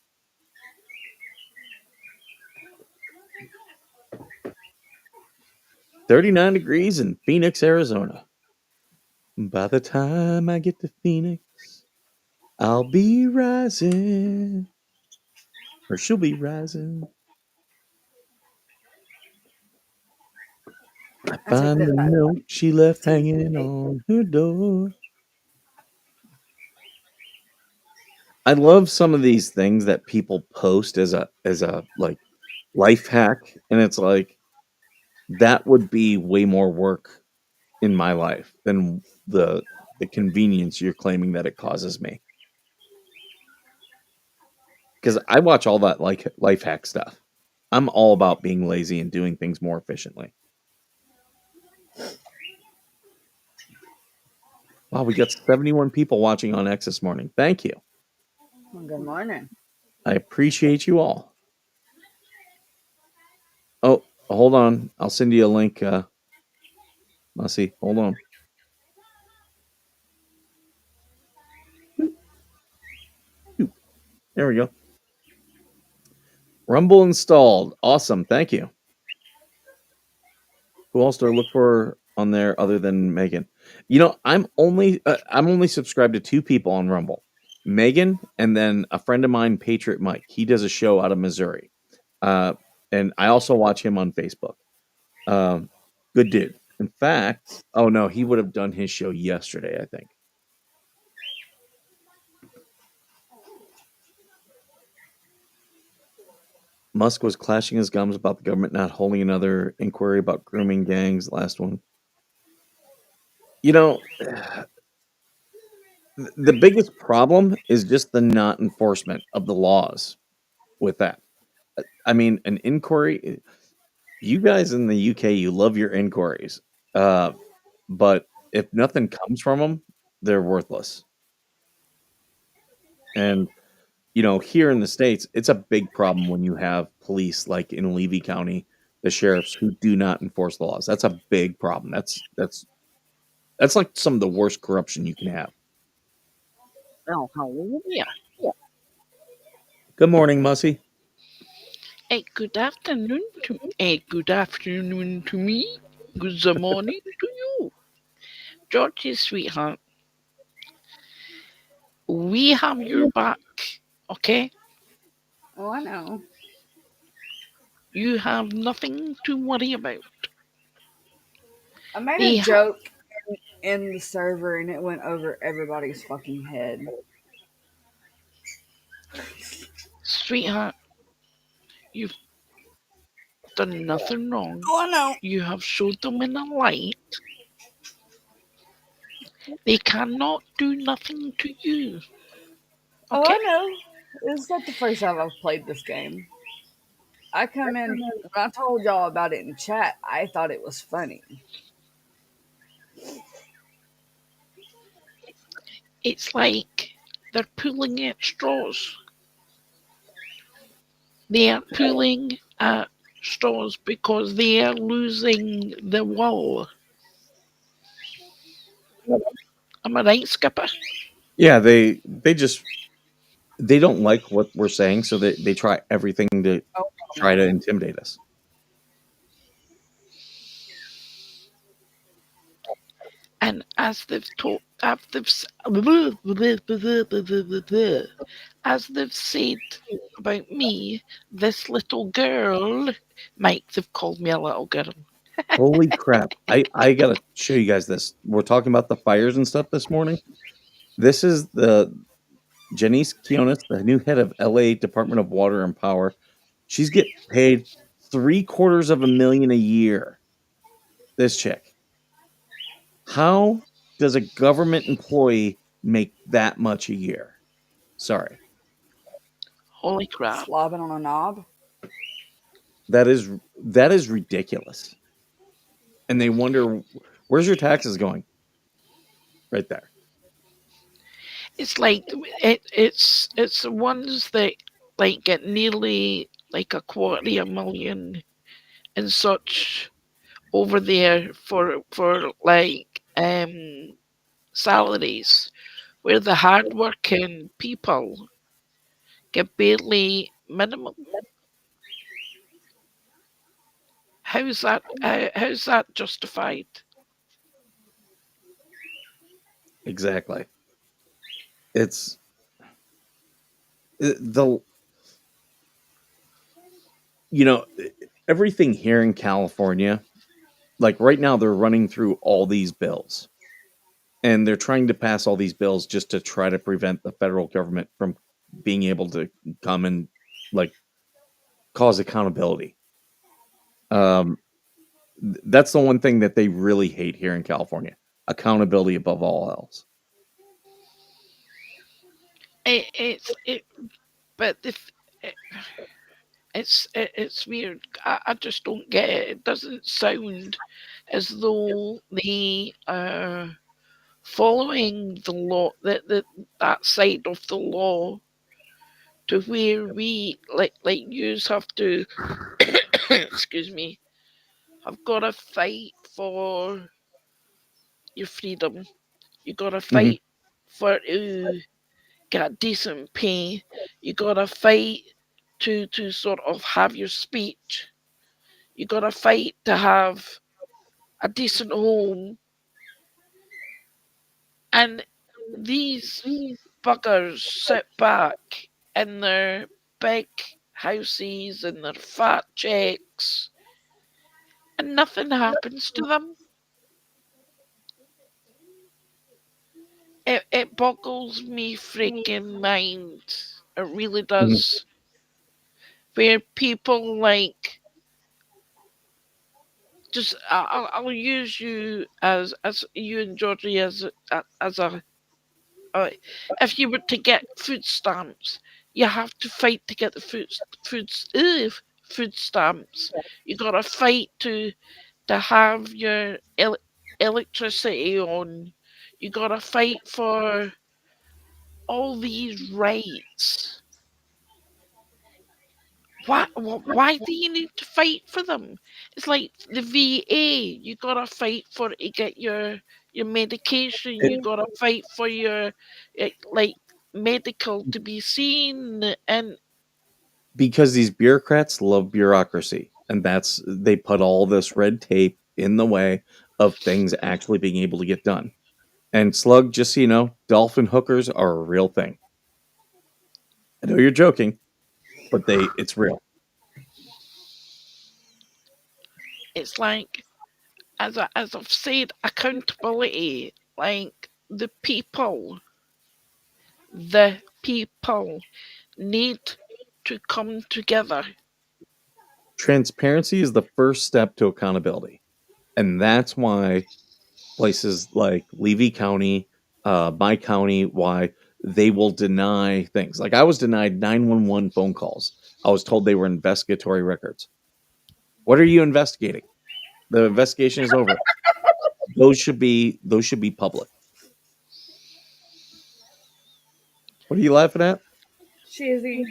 "39 degrees in Phoenix, Arizona. By the time I get to Phoenix, I'll be rising. Or she'll be rising. I find the note she left hanging on her door." I love some of these things that people post as a like life hack, and it's like that would be way more work in my life than the convenience you're claiming that it causes me. Because I watch all that like life hack stuff. I'm all about being lazy and doing things more efficiently. Wow, we got 71 people watching on X this morning. Thank you. Well, good morning. I appreciate you all. Oh, hold on. I'll send you a link. Let's see. Hold on. There we go. Rumble installed. Awesome. Thank you. Who else do I look for on there other than Megan? I'm only subscribed to two people on Rumble, Megan, and then a friend of mine, Patriot Mike. He does a show out of Missouri, uh, and I also watch him on Facebook. Um, Good dude. In fact, oh no, he would have done his show yesterday, I think. Musk was clashing his gums about the government not holding another inquiry about grooming gangs. Last one. You know, the biggest problem is just the not enforcement of the laws with that. I mean, an inquiry, you guys in the UK, you love your inquiries. But if nothing comes from them, they're worthless. And here in the States, it's a big problem when you have police like in Levy County, the sheriffs who do not enforce the laws. That's a big problem. That's like some of the worst corruption you can have. Oh, hallelujah. Good morning, Mussy. Good afternoon to me. Good morning to you. Georgie, sweetheart. We have your back, okay? Oh, I know. You have nothing to worry about. I made They a joke in the server and it went over everybody's fucking head. Sweetheart, you've done nothing wrong. Oh, I know. You have showed them in the light. They cannot do nothing to you. Oh, Okay? I know. It's not the first time I've played this game. I come in, when I told y'all about it in chat, I thought it was funny. It's like they're pulling at straws. They are pulling at straws because they are losing the will. Am I right, Skipper? Yeah, they don't like what we're saying, so they try everything to Oh, try to no. intimidate us. And as they've said about me, this little girl, Mike, they've called me a little girl. Holy crap. I gotta show you guys this. We're talking about the fires and stuff this morning. This is the Janice Kionis, the new head of LA Department of Water and Power. She's getting paid $750,000 a year. This chick. How does a government employee make that much a year? Sorry. Holy crap. Slobbing on a knob. That is ridiculous. And they wonder, where's your taxes going? Right there. It's like it's the ones that like get nearly like a $250,000 and such over there for like salaries, where the hardworking people get barely minimum. How's that justified? Exactly. It's the everything here in California, like right now they're running through all these bills. And they're trying to pass all these bills just to try to prevent the federal government from being able to come and like cause accountability. That's the one thing that they really hate here in California. Accountability above all else. But if it's weird. I just don't get it. It doesn't sound as though they are following the law, that side of the law, to where we like yous have to excuse me, have got to fight for your freedom. You got to Mhm. fight for to get decent pay. You got to fight to sort of have your speech. You got to fight to have a decent home, and these buggers sit back in their big houses and their fat checks, and nothing happens to them. It boggles me freaking mind. It really Mhm. does. Where people like just I'll use you as you and Georgie as a if you were to get food stamps, you have to fight to get the food stamps. You gotta fight to have your electricity on. You gotta fight for all these rights. Why do you need to fight for them? It's like the VA. You gotta fight for to get your medication. It- You gotta fight for your like medical to be seen. And because these bureaucrats love bureaucracy, and they put all this red tape in the way of things actually being able to get done. And Slug, just so you know, dolphin hookers are a real thing. I know you're joking, but it's real. it's like as I've said, accountability. Like the people need to come together. Transparency is the first step to accountability. And that's why places like Levy County, my county, why they will deny things. Like I was denied 911 phone calls. I was told they were investigatory records. What are you investigating? The investigation is over. Those should be public. What are you laughing at? Shizzy.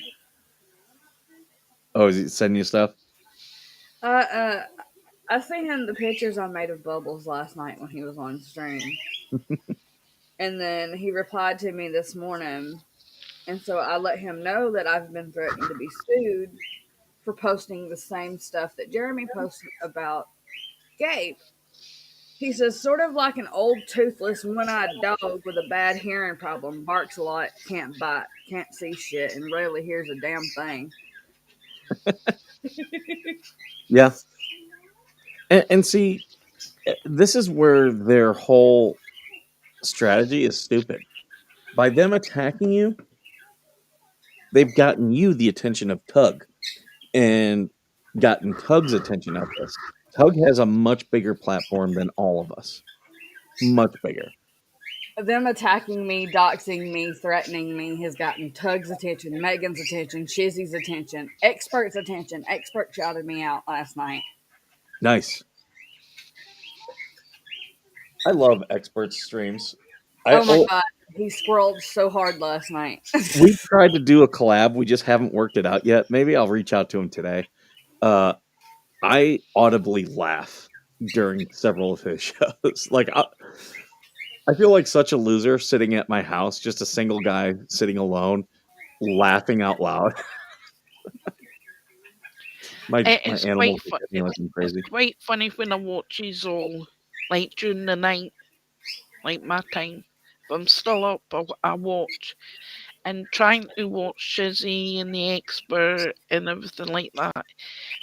Oh, is he sending you stuff? Uh, I seen him the pictures I made of Bubbles last night when he was on stream. And then he replied to me this morning. And so I let him know that I've been threatened to be sued for posting the same stuff that Jeremy posted about Gabe. He says, sort of like an old, toothless, one eyed dog with a bad hearing problem, barks a lot, can't bite, can't see shit, and rarely hears a damn thing. Yeah. And see, this is where their whole strategy is stupid. By them attacking you, they've gotten you the attention of Tug and gotten Tug's attention of this. Tug has a much bigger platform than all of us. Much bigger. Them attacking me, doxing me, threatening me has gotten Tug's attention, Megan's attention, Shizzy's attention, Expert's attention. Expert shouted me out last night. Nice. I love expert streams. Oh my god, he scrolled so hard last night. We tried to do a collab. We just haven't worked it out yet. Maybe I'll reach out to him today. I audibly laugh during several of his shows. Like I feel like such a loser sitting at my house, just a single guy sitting alone, laughing out loud. my It's animals look at me like I'm crazy. It's quite funny when I watch these all like during the night, like my time. If I'm still up, I watch and trying to watch Shizzy and the Expert and everything like that.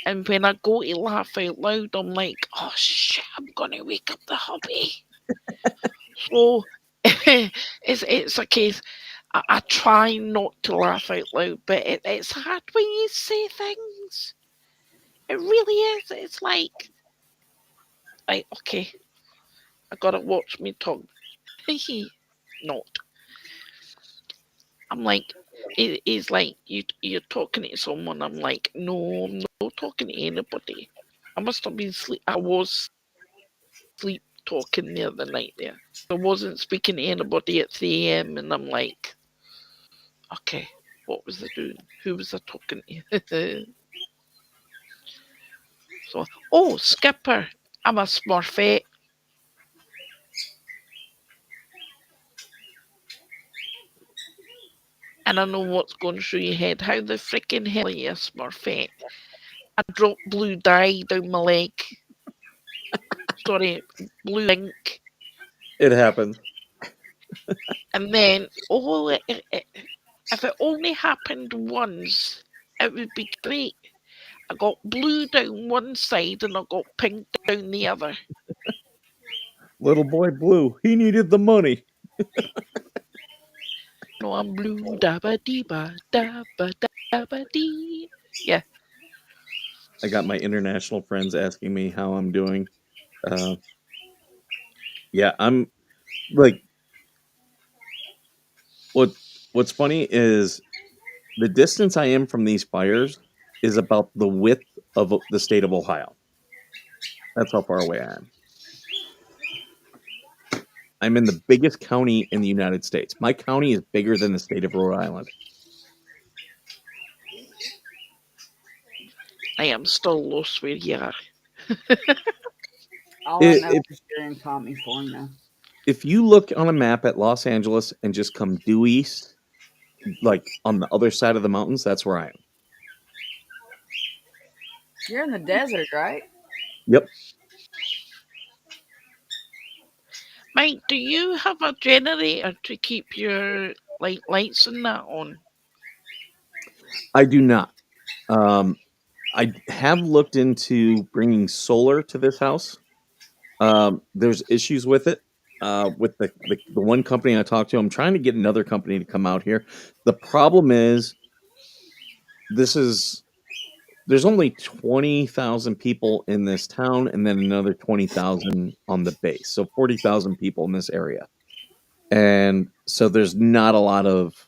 And when I go to laugh out loud, I'm like, oh shit, I'm gonna wake up the hubby. So it's a case. I try not to laugh out loud, but it's hard when you say things. It really is. It's like, okay, I gotta watch me tongue. Not. I'm like, it's like you're talking to someone. I'm like, no, I'm not talking to anybody. I must have been sleep. I was sleep talking the other night there. I wasn't speaking to anybody at 3 a.m. and I'm like, okay, what was I doing? Who was I talking to? So, oh, Skipper, I'm a smurfette. And I know what's going through your head. How the freaking hell are you a smurfette? I dropped blue dye down my leg. sorry, blue ink. It happens. And then, if it only happened once, it would be great. I got blue down one side and I got pink down the other. Little boy blue, he needed the money. No, I'm blue, dabba dee ba, dabba dabba dee. Yeah. I got my international friends asking me how I'm doing. Yeah, I'm like, what's funny is the distance I am from these fires is about the width of the state of Ohio. That's how far away I am. I'm in the biggest county in the United States. My county is bigger than the state of Rhode Island. I am still lost where you are. All I know If, is you're in California. if you look on a map at Los Angeles and just come due east, like on the other side of the mountains, that's where I am. You're in the desert, right? Yep. Mike, do you have a generator to keep your lights and that on? I do not. I have looked into bringing solar to this house. There's issues with it. With the one company I talked to, I'm trying to get another company to come out here. The problem is, there's only 20,000 people in this town, and then another 20,000 on the base, so 40,000 people in this area, and so there's not a lot of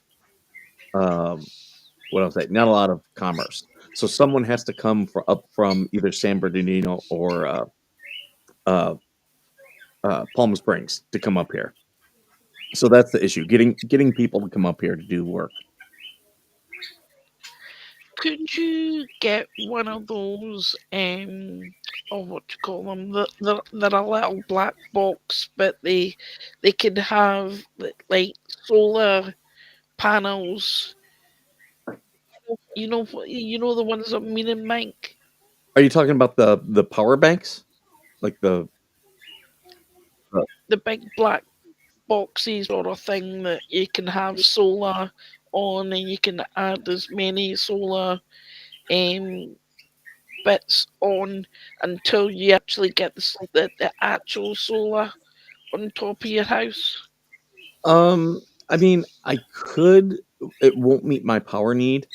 what I'll say, not a lot of commerce. So someone has to come up from either San Bernardino or uh, Palm Springs to come up here. So that's the issue, getting people to come up here to do work. Could you get one of those, what you call them? They're a little black box, but they could have like solar panels. You know the ones I'm meaning, Mike. Are you talking about the power banks, like the The big black boxes or a thing that you can have solar on, and you can add as many solar um, bits on until you actually get the actual solar on top of your house? I mean, I could. It won't meet my power need.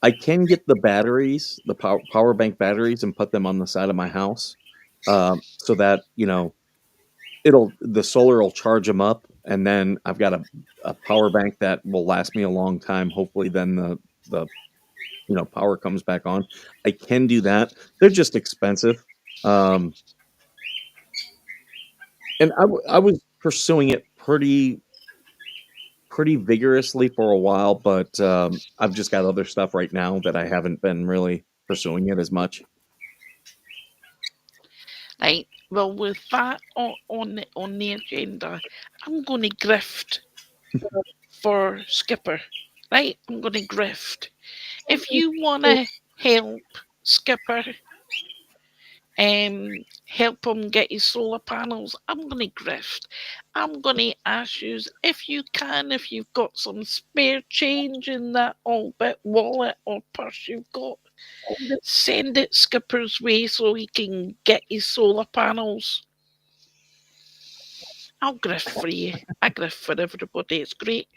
I can get the batteries, the power bank batteries, and put them on the side of my house, so that the solar will charge them up, and then I've got a power bank that will last me a long time. Hopefully, then the power comes back on. I can do that. They're just expensive, and I was pursuing it pretty vigorously for a while, but I've just got other stuff right now that I haven't been really pursuing it as much. Right. Well, with that on the agenda, I'm going to grift for Skipper. Right, I'm going to grift. If you want to help Skipper, help him get his solar panels, I'm going to grift. I'm going to ask you if you can, if you've got some spare change in that old bit wallet or purse you've got, send it Skipper's way so he can get his solar panels. I'll grift for you. I grift for everybody. It's great.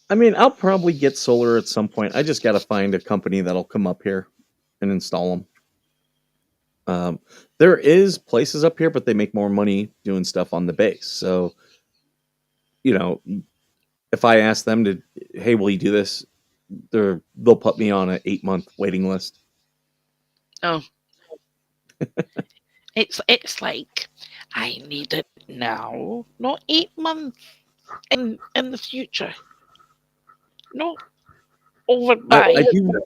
I mean, I'll probably get solar at some point. I just got to find a company that'll come up here and install them. There is places up here, but they make more money doing stuff on the base. So, if I ask them to, hey, will you do this? They'll put me on an 8-month waiting list. Oh, it's like I need it now, not 8 months in the future. Not overbuy.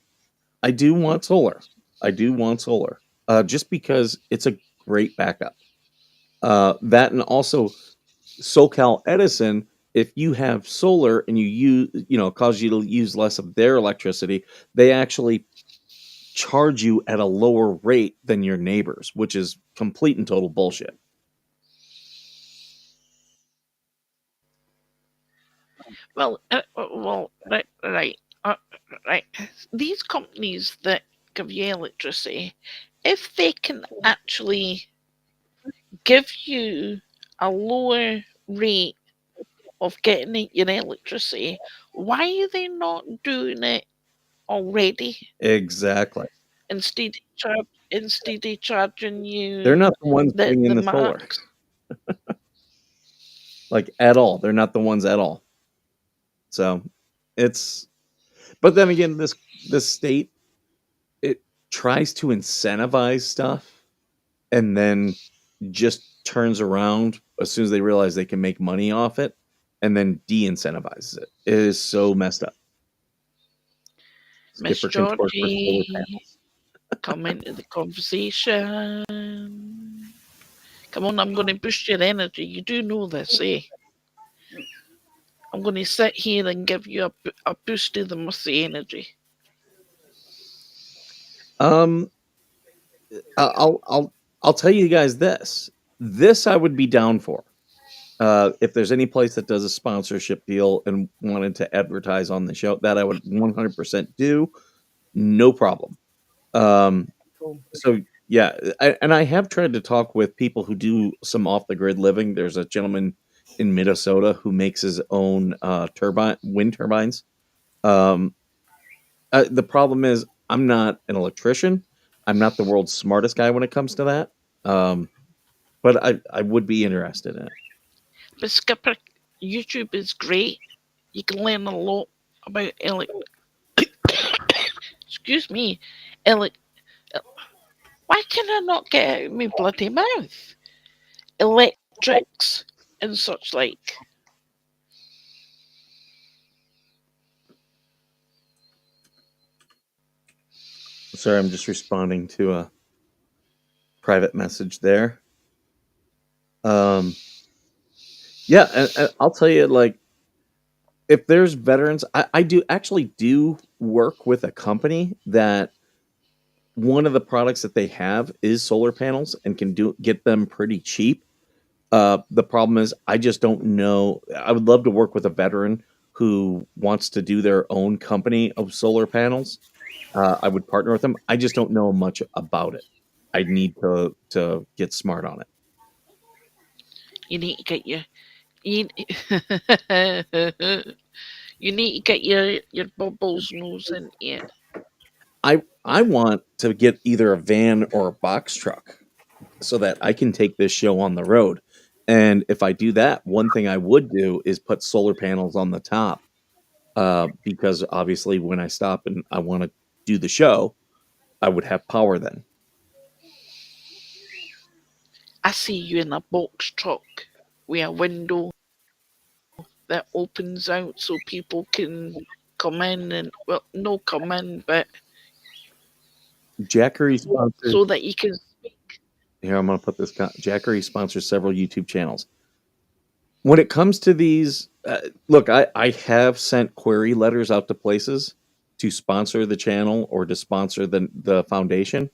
I do want solar. I do want solar. Just because it's a great backup. That, and also SoCal Edison, if you have solar and cause you to use less of their electricity, they actually charge you at a lower rate than your neighbors, which is complete and total bullshit. Right. Right. These companies that give you electricity, if they can actually give you a lower rate of getting your electricity, why are they not doing it already Exactly. instead of charging They're you not the ones putting in the the solar, max? like at all. They're not the ones at all. So it's, but then again, this state, it tries to incentivize stuff and then just turns around as soon as they realize they can make money off it and then de-incentivizes it. It is so messed up. Miss Skipper contort for solar Georgie, panels. come into the conversation. Come on, I'm going to boost your energy. You do know this, eh? I'm going to sit here and give you a boost of the musty energy. I'll tell you guys this. This I would be down for. If there's any place that does a sponsorship deal and wanted to advertise on the show, that I would 100% do. No problem. Cool. So yeah, and I have tried to talk with people who do some off the grid living. There's a gentleman in Minnesota who makes his own wind turbines. Um, the problem is I'm not an electrician. I'm not the world's smartest guy when it comes to that. But I would be interested in it. But Skipper, YouTube is great. You can learn a lot about excuse me, ele- why can I not get out of my bloody mouth? Electrics and such like. Sorry, I'm just responding to a private message there. Yeah, and I'll tell you, like, if there's veterans, I do actually do work with a company that one of the products that they have is solar panels and can get them pretty cheap. The problem is I just don't know. I would love to work with a veteran who wants to do their own company of solar panels. I would partner with them. I just don't know much about it. I need to get smart on it. You need to get your you, you need to get your bubbles nose in here. I want to get either a van or a box truck so that I can take this show on the road. And if I do that, one thing I would do is put solar panels on the top, because obviously when I stop and I want to do the show, I would have power then. I see you in a box truck with a window that opens out so people can come in and, well, no come in, but Jackery sponsors. so that you can speak. Here, I'm going to put this. Jackery sponsors several YouTube channels. When it comes to these, look, I have sent query letters out to places to sponsor the channel or to sponsor the foundation.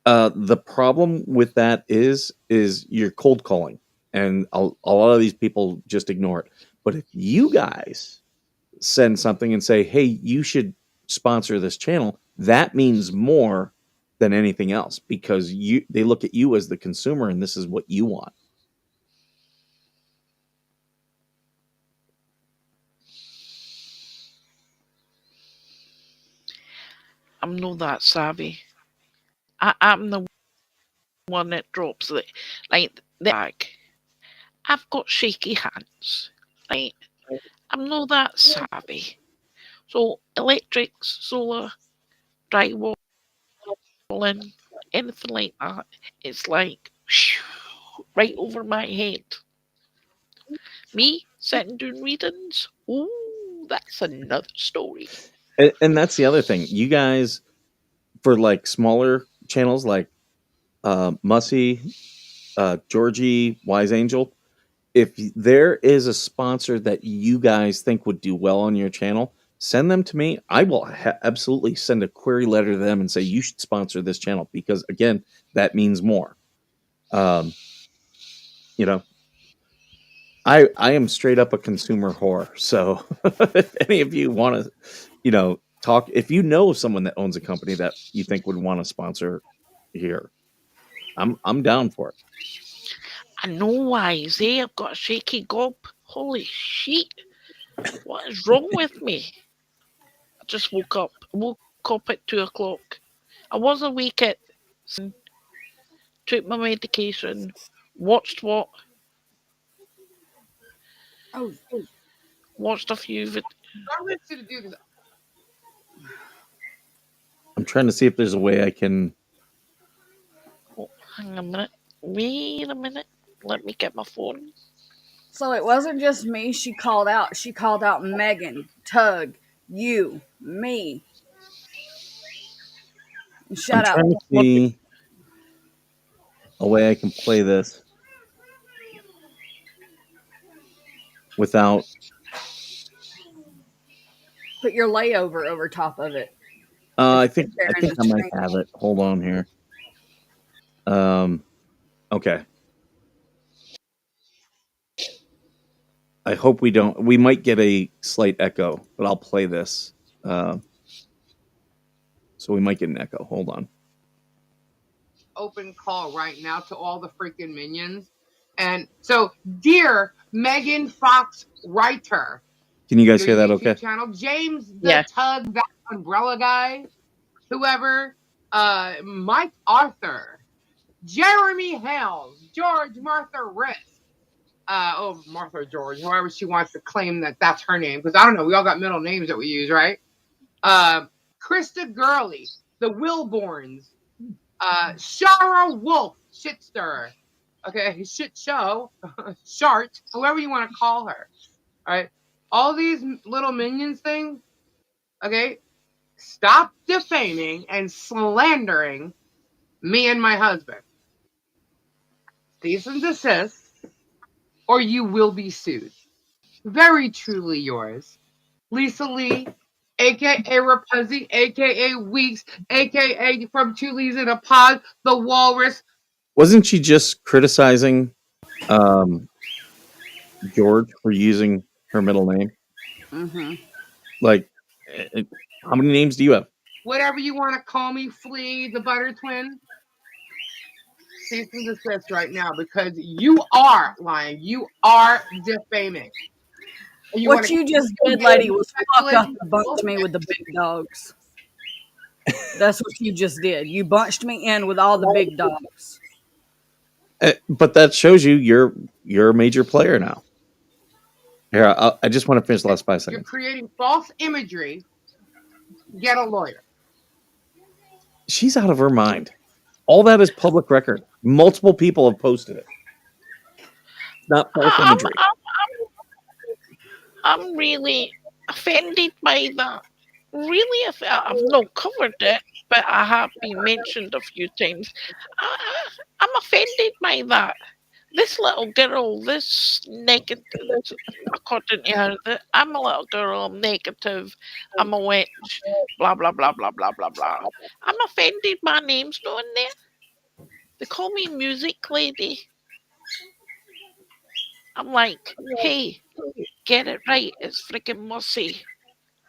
The problem with that is you're cold calling, and a lot of these people just ignore it. But if you guys send something and say, "Hey, you should sponsor this channel," that means more than anything else because they look at you as the consumer, and this is what you want. I'm not that savvy. I'm the one that drops the bag. I've got shaky hands, right? I'm not that savvy. So electrics, solar, drywalling, anything like that, it's like right over my head. Me sitting doing readings, ooh, that's another story. And that's the other thing. You guys, for like smaller channels like Mussy, Georgie, Wise Angel, if there is a sponsor that you guys think would do well on your channel, send them to me. I will absolutely send a query letter to them and say you should sponsor this channel because again, that means more. You know, I am straight up a consumer whore. So if any of you want to, talk, if you know someone that owns a company that you think would want to sponsor here, I'm down for it. I know why, Zay. I've got a shaky gob. Holy shit. What is wrong with me? I just woke up. I woke up at 2 o'clock. I was awake at 7, took my medication, watched what? Oh, Watched a few I'm trying to see if there's a way I can. Oh, hang on a minute. Wait a minute. Let me get my phone. so it wasn't just me she called out. She called out Megan, Tug, you, me. And I'm shout out. trying to see a way I can play this without. Put your layover over top of it. I It's think there in the I might screen. have it. Hold on here. Okay. I hope we don't. We might get a slight echo, but I'll play this. So we might get an echo. Hold on. Open call right now to all the freaking minions. And so, dear Megan Fox Writer, Can you guys your hear that? YouTube Okay. channel, James the Yeah. Tug, that umbrella guy, whoever, Mike Arthur, Jeremy Hales, George Martha Risk, Martha George, however she wants to claim that that's her name, because I don't know, we all got middle names that we use, right? Krista Gurley, the Wilborns, Shara Wolf, Shitster, okay, shit show, Shart, whoever you want to call her, all right? All these little minions things, okay? Stop defaming and slandering me and my husband. Cease and desist, or you will be sued. Very truly yours, Lisa Lee, aka Rapuzzi, aka Weeks, aka from Two Leaves in a Pod, the Walrus. Wasn't she just criticizing George for using her middle name? Mm-hmm. Like, how many names do you have? Whatever you want to call me, Flea, the Butter Twin. Cease and desist right now, because you are lying. You are defaming. What you just did, lady, was fuck up and bunched me with the big dogs. That's what you just did. You bunched me in with all the big dogs. But that shows you're a major player now. Here, I just want to finish the last 5 You're seconds. creating false imagery. Get a lawyer. She's out of her mind. All that is public record. Multiple people have posted it. Not false imagery. I'm really offended by that. Really, I've not covered it, but I have been mentioned a few times. I'm offended by that. This little girl, this negative, according to her, that I'm a little girl, I'm negative, I'm a witch, blah, blah, blah, blah, blah, blah, blah. I'm offended my name's not in there. They call me Music Lady. I'm like, hey, get it right. It's freaking Mussy.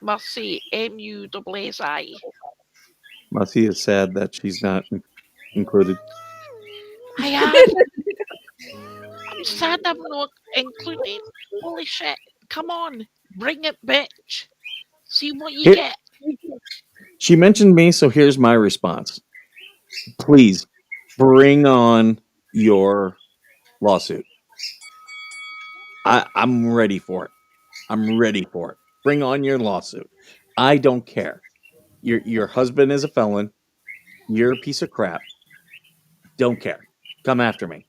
Mussy, Mussi. Mussy is sad that she's not included. I am. I'm sad I'm not included. Holy shit. Come on. Bring it, bitch. See what you get. She mentioned me, so here's my response. Please bring on your lawsuit. I'm ready for it. I'm ready for it. Bring on your lawsuit. I don't care. Your husband is a felon. You're a piece of crap. Don't care. Come after me.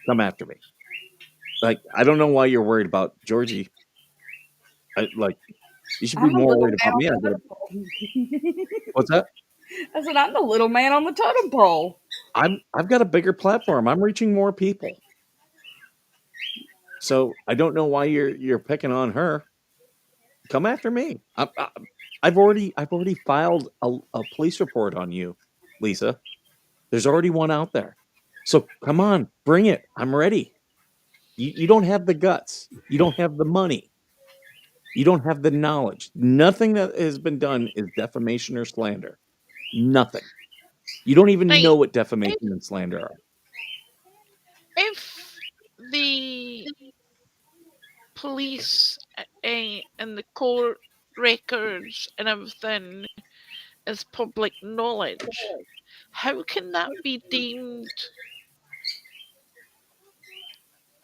Come after me. Like, I don't know why you're worried about Georgie. You should be I'm the more little worried man about on me. the totem pole. What's that? I said, I'm the little man on the totem pole. I've got a bigger platform. I'm reaching more people. So I don't know why you're picking on her. Come after me. I've already filed a police report on you, Lisa. There's already one out there. So come on, bring it. I'm ready. You don't have the guts. You don't have the money. You don't have the knowledge. Nothing that has been done is defamation or slander. Nothing. You don't even Right. know what defamation and slander are. If the police and the court records and everything is public knowledge, how can that be deemed,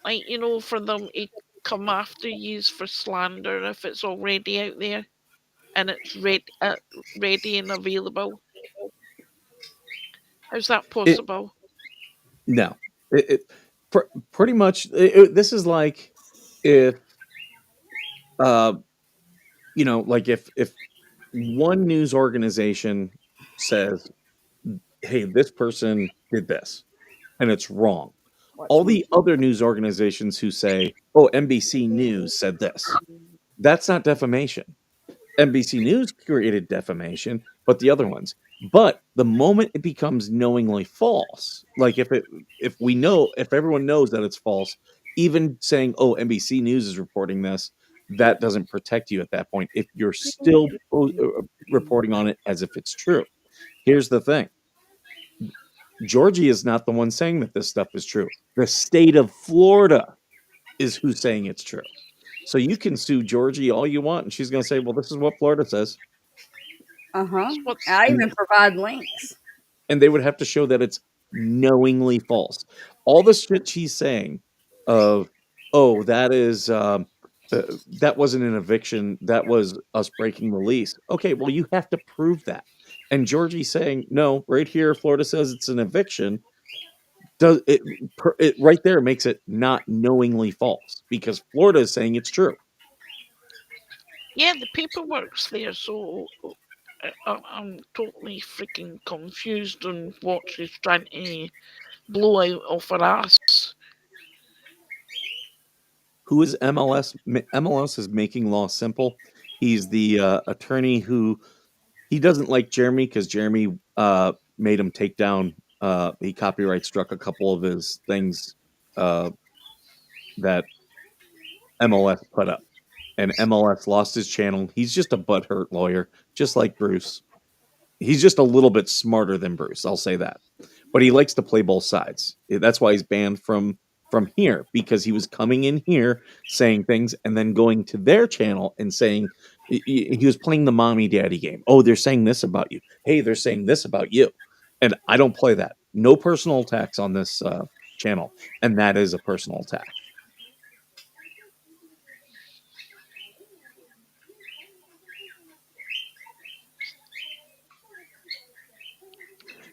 like, for them to come after you for slander if it's already out there and it's ready and available? How's that It possible? no. Pretty much this is like if like if one news organization says, "Hey, this person did this," and it's wrong. Watch All me. the other news organizations who say, "Oh, NBC News said this," that's not defamation. NBC News created defamation, but the other ones. But the moment it becomes knowingly false, like if everyone knows that it's false, even saying, "Oh, NBC News is reporting this," that doesn't protect you at that point. If you're still reporting on it as if it's true. Here's the thing: Georgie is not the one saying that this stuff is true. The state of Florida is who's saying it's true. So you can sue Georgie all you want, and she's going to say, "Well, this is what Florida says." I even provide links. And they would have to show that it's knowingly false. All the shit she's saying of, "Oh, that wasn't an eviction, that was us breaking the lease." Okay, well, you have to prove that. And Georgie's saying, "No, right here, Florida says it's an eviction." Does it right there makes it not knowingly false because Florida is saying it's true. Yeah, the paperwork's there, so I'm totally freaking confused on what she's trying to blow out of her ass. Who is MLS? MLS is making law simple. He's the attorney who he doesn't like Jeremy because Jeremy made him take down. He copyright struck a couple of his things that MLS put up, and MLS lost his channel. He's just a butthurt lawyer, just like Bruce. He's just a little bit smarter than Bruce, I'll say that. But he likes to play both sides. That's why he's banned from here, because he was coming in here saying things and then going to their channel and saying he was playing the mommy daddy game. "Oh, they're saying this about you. Hey, they're saying this about you." And I don't play that. No personal attacks on this channel, and that is a personal attack.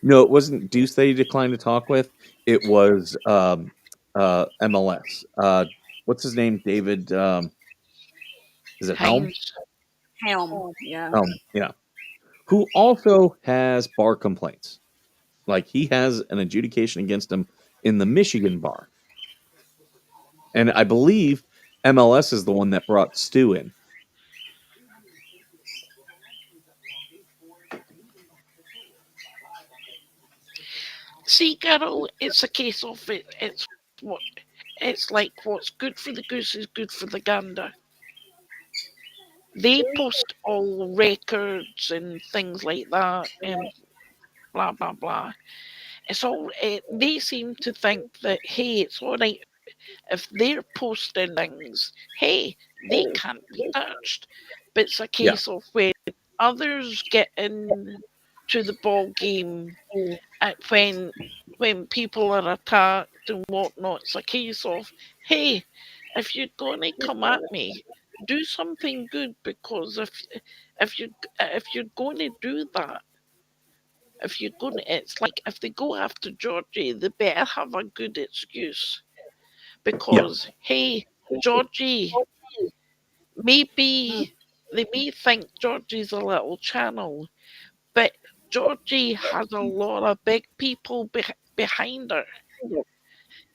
No, it wasn't Deuce that he declined to talk with. It was MLS. What's his name? David. Is it Helm? Helm. Yeah. Helm. Yeah. Who also has bar complaints. Like he has an adjudication against him in the Michigan bar. And I believe MLS is the one that brought Stu in. See, Carol, it's a case of it's like what's good for the goose is good for the gander. They post all records and things like that and blah blah blah. They seem to think that, hey, it's all right if they're posting things. Hey, they can't be touched. But it's a case of when others get in to the ball game at when people are attacked and whatnot. It's a case of, hey, if you're gonna come at me, do something good, because if you're going to do that, it's like if they go after Georgie, they better have a good excuse, Yeah. because hey, Georgie, maybe they may think Georgie's a little channel, but Georgie has a lot of big people behind her.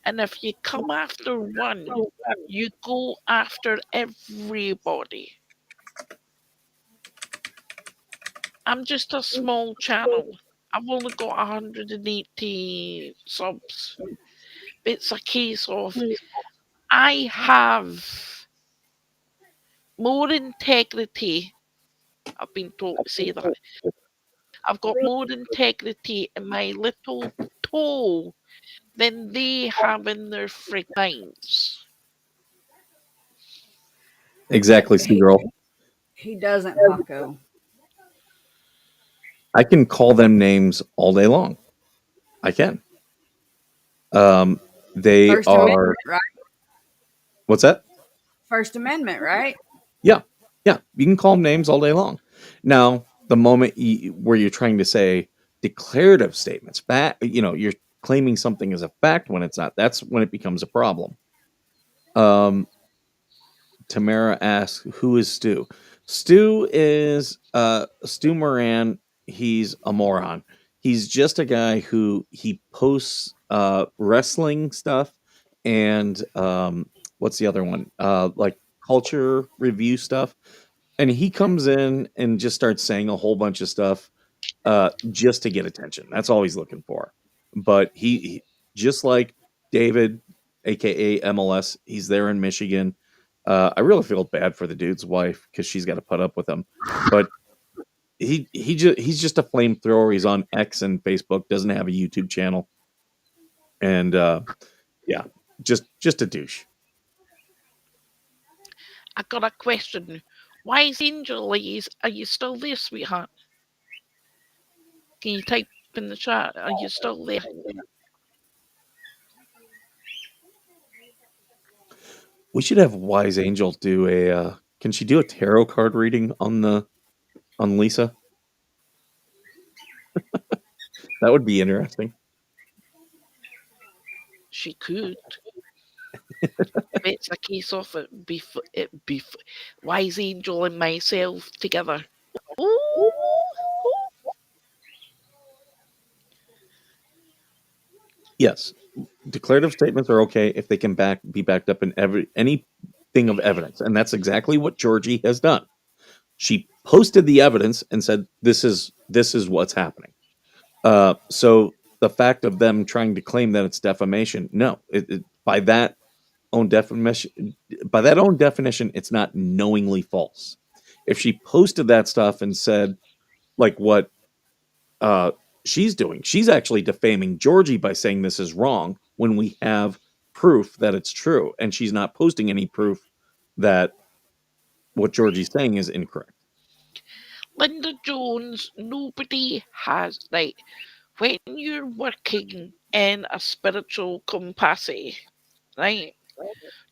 And if you come after one, you go after everybody. I'm just a small channel. I've only got 180 subs. It's a case of I have more integrity. I've been told to say that. I've got more integrity in my little toe than they have in their freaking minds. Exactly, Seagirl. He doesn't, Paco. I can call them names all day long. I can. They First Amendment, are. right? What's that? First Amendment, right? Yeah, yeah. You can call them names all day long. Now, the moment where you're trying to say declarative statements, you're claiming something as a fact when it's not. That's when it becomes a problem. Um, Tamara asks, "Who is Stu?" Stu is Stu Moran. He's a moron. He's just a guy who he posts wrestling stuff and what's the other one? Like culture review stuff. And he comes in and just starts saying a whole bunch of stuff just to get attention. That's all he's looking for. But he just like David, aka MLS, he's there in Michigan. I really feel bad for the dude's wife because she's got to put up with him. But he's just a flamethrower. He's on X and Facebook. Doesn't have a YouTube channel, and yeah, just a douche. I got a question. Why is Angel Louise? Are you still there, sweetheart? Can you type in the chat? Are you still there? We should have Wise Angel do a. Can she do a tarot card reading on Lisa? That would be interesting. She could. It's a case of Wise Angel and myself together. Ooh. Yes, declarative statements are okay if they can be backed up in anything of evidence, and that's exactly what Georgie has done. She posted the evidence and said, "This is what's happening." So the fact of them trying to claim that it's defamation, no, by that own definition, it's not knowingly false. If she posted that stuff and said, like what uh, she's doing, she's actually defaming Georgie by saying this is wrong when we have proof that it's true, and she's not posting any proof that what Georgie's saying is incorrect. Linda Jones, nobody has, right, when you're working in a spiritual capacity, right,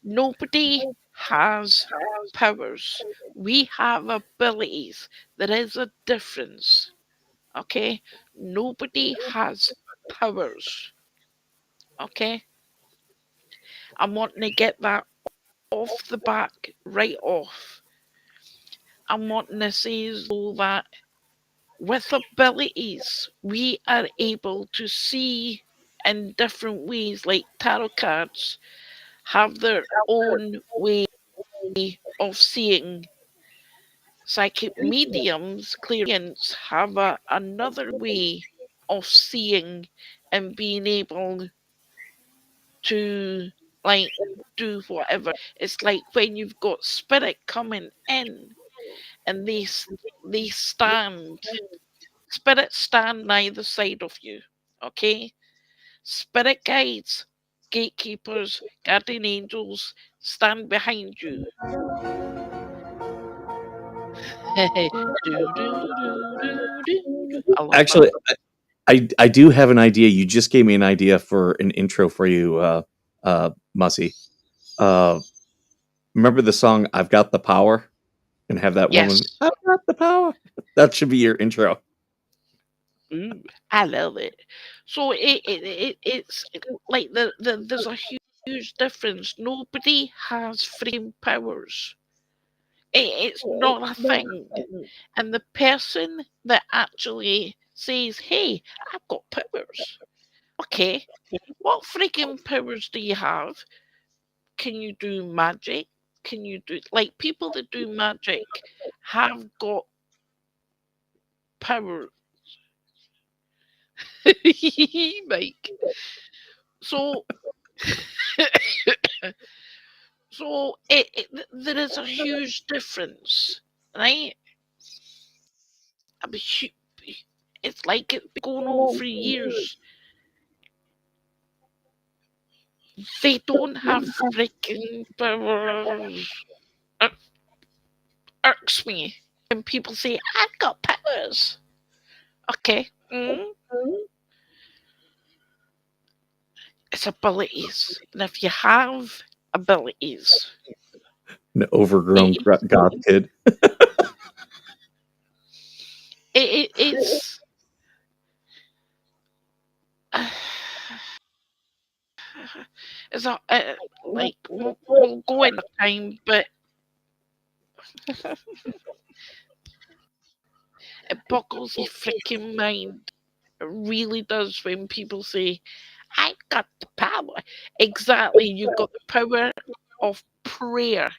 nobody has powers. We have abilities. There is a difference. Okay? Nobody has powers. Okay? I'm wanting to get that off the back, right off. I'm wanting to say as though that with abilities, we are able to see in different ways, like tarot cards have their own way of seeing. Psychic mediums, clairvoyants have another way of seeing and being able to like do whatever. It's like when you've got spirit coming in and they stand. Spirits stand either side of you. Okay? Spirit guides, gatekeepers, guardian angels stand behind you. do, do, do, do, do. I love Actually, that. I do have an idea. You just gave me an idea for an intro for you, Mussy. Remember the song "I've Got the Power" and have that woman. Yes. I've got the power. That should be your intro. Ooh, I love it. So it's like there's a huge difference. Nobody has freaking powers. It's not a thing. And the person that actually says, "Hey, I've got powers," okay, what freaking powers do you have? Can you do magic? Can you do like people that do magic have got power? Mike. So So there is a huge difference, right? I mean, it's like it's been going on for years. They don't have freaking powers. It irks me when people say, I've got powers. Okay. It's abilities. And if you have abilities, An overgrown goth kid. it's. It's a, like, we'll go in time, but it boggles your freaking mind. It really does when people say, I've got the power. Exactly, you've got the power of prayer.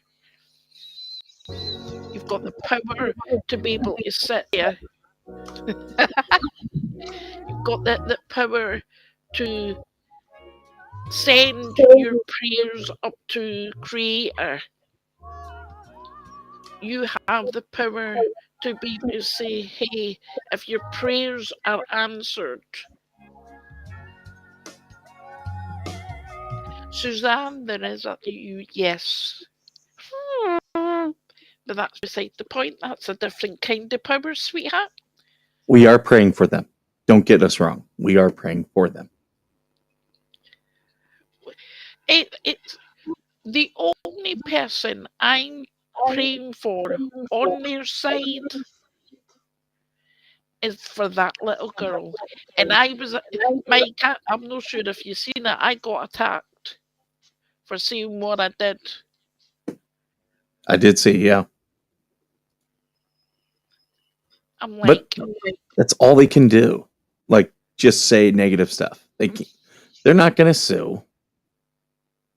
You've got the power to be able to sit there. You've got the power to send your prayers up to Creator. You have the power to be able to say, hey, if your prayers are answered. Suzanne, there is a you, yes. But that's beside the point. That's a different kind of power, sweetheart. We are praying for them. Don't get us wrong. We are praying for them. It's the only person I'm praying for on their side is for that little girl. And I was, Mike, I'm not sure if you've seen it. I got attacked for seeing what I did. I did see, yeah. I'm like, but that's all they can do. Like, just say negative stuff. They're not going to sue.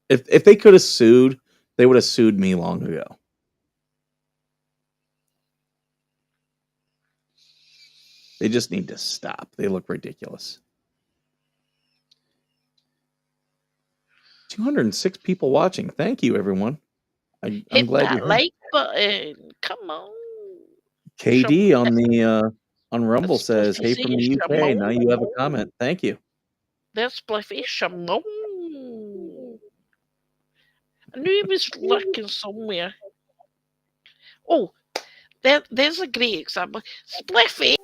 If they could have sued, they would have sued me long ago. They just need to stop. They look ridiculous. 206 people watching. Thank you, everyone. I'm hit glad that you're here. like button. Come on. KD on the on Rumble That's says, "Hey from the UK." Shamon. Now you have a comment. Thank you. There's Spliffy Shamon. I knew he was lurking somewhere. Oh, there's a great example. Spliffy,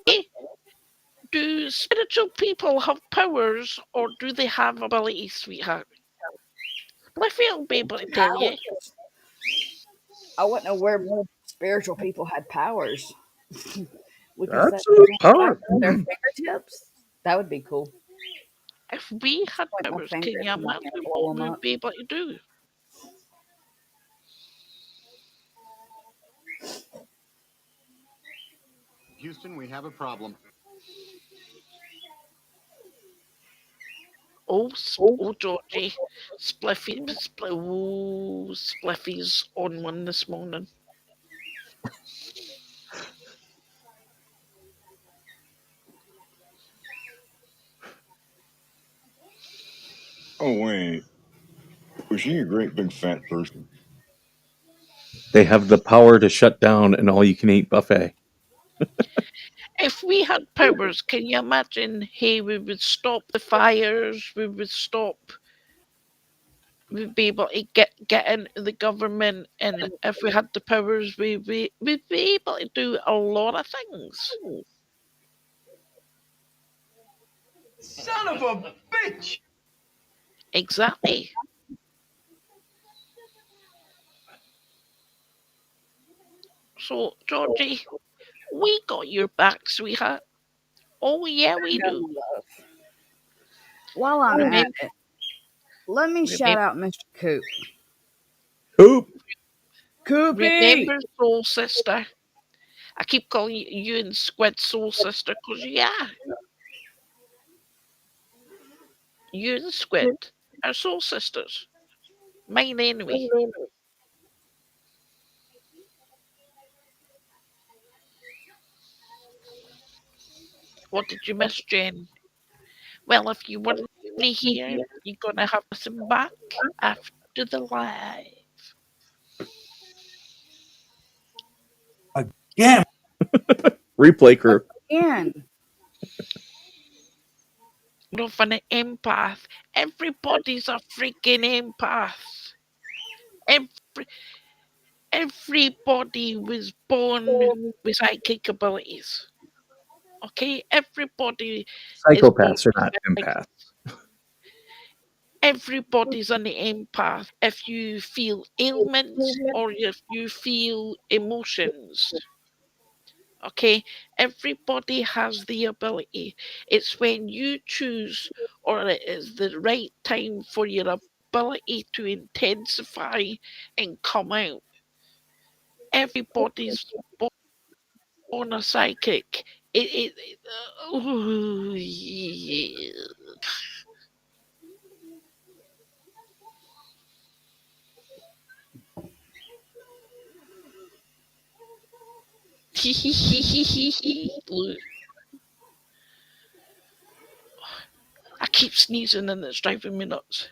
do spiritual people have powers or do they have abilities, sweetheart? Spliffy will be able to tell you. I wouldn't know where spiritual people had powers. We could set Absolute them on fire power. with their fingertips. That would be cool. If we had Point my powers, finger can you at somebody imagine and blow what them we'd up. be able to do? Houston, we have a problem. Oh, Georgie, Spliffy's on one this morning. Oh, wait. Was she a great big fat person? They have the power to shut down an all-you-can-eat buffet. If we had powers, can you imagine? Hey, we would stop the fires. We'd be able to get into the government, and if we had the powers, we'd be able to do a lot of things. Son of a bitch! Exactly. So, Georgie, we got your back, sweetheart. Oh yeah, we do. While I'm at Remember, it, let me shout out Mr. Coop. Coop. Coopy! remember Soul Sister. I keep calling you and Squid Soul Sister because yeah, you and Squid are soul sisters. Mine anyway. What did you miss, Jen? Well, if you weren't here, you're gonna have to listen back after the live. Yeah. Replay crew. Again. Of an empath. Everybody's a freaking empath. Everybody was born with psychic abilities. Okay, everybody is born Psychopaths are with not empaths. Everybody's an empath. If you feel ailments or if you feel emotions, okay, everybody has the ability. It's when you choose or it is the right time for your ability to intensify and come out. Everybody's born a psychic. Yeah. Look, I keep sneezing and it's driving me nuts.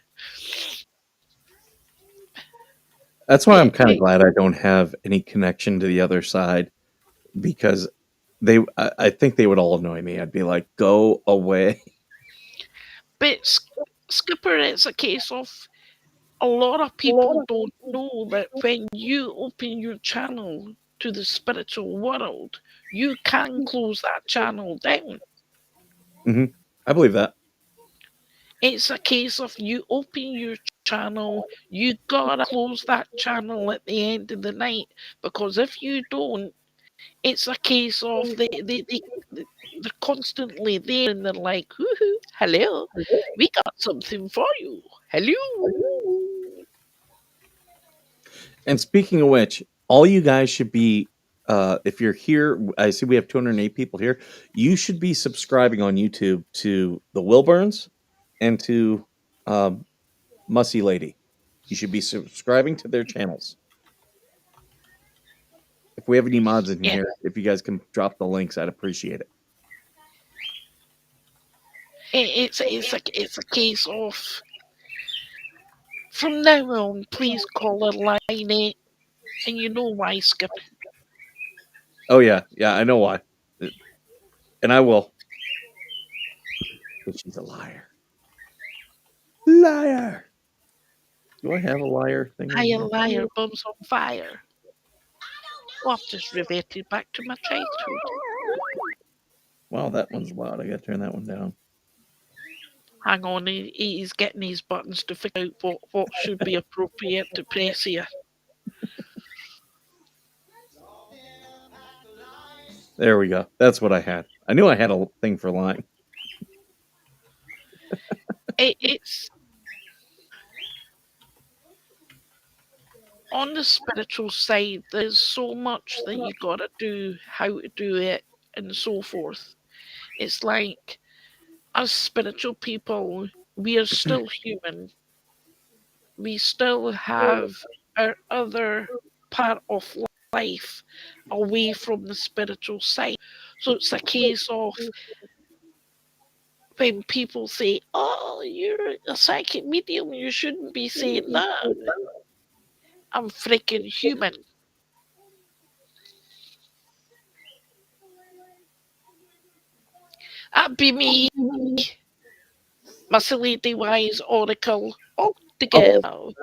That's why I'm kind of Hey, glad I don't have any connection to the other side, because I think they would all annoy me. I'd be like, go away. but Skipper, it's a case of a lot of people don't know that when you open your channel to the spiritual world, you can close that channel down. Hmm. I believe that. It's a case of you open your channel, you gotta close that channel at the end of the night, because if you don't, it's a case of they're constantly there and they're like, woohoo, hello, we got something for you. Hello. And speaking of which, all you guys should be, if you're here, I see we have 208 people here. You should be subscribing on YouTube to the Wilburns and to Mussy Lady. You should be subscribing to their channels. If we have any mods in Yeah, here, if you guys can drop the links, I'd appreciate it. it's a case of from now on, please call her Line, and you know why, Skip. Oh yeah, I know why, and I will. But she's a liar. Liar. Do I have a liar thing on Higher here? liar, bums on fire. Oh, I've just reverted back to my childhood. Wow, that one's loud. I gotta turn that one down. Hang on, he's getting his buttons to figure out what should be appropriate to press here. There we go. That's what I had. I knew I had a thing for lying. It's on the spiritual side, there's so much that you gotta do, how to do it, and so forth. It's like, as spiritual people, we are still human. We still have our other part of life away from the spiritual side. So it's a case of when people say, "Oh, you're a psychic medium," you shouldn't be saying that. I'm freaking human. That'd be me, my silly wise oracle, all I'll, together. I'll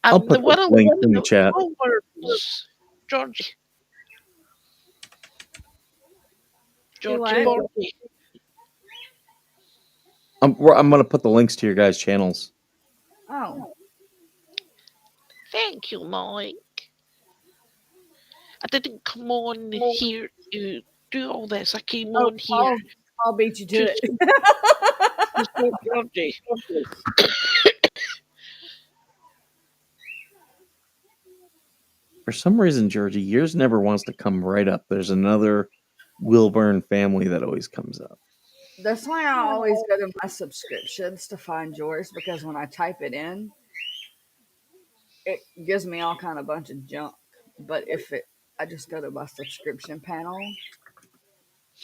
And the put the world link in the of chat. words. Georgie. Do Georgie what? Borgie. I'm gonna put the links to your guys' channels. Oh. Thank you, Mike. I didn't come on here to do all this. I came Oh, on here I'll beat you to to it. support Georgie. For some reason, Georgie, yours never wants to come right up. There's another Wilburn family that always comes up. That's why I always go to my subscriptions to find yours, because when I type it in, it gives me all kind of bunch of junk. But I just go to my subscription panel,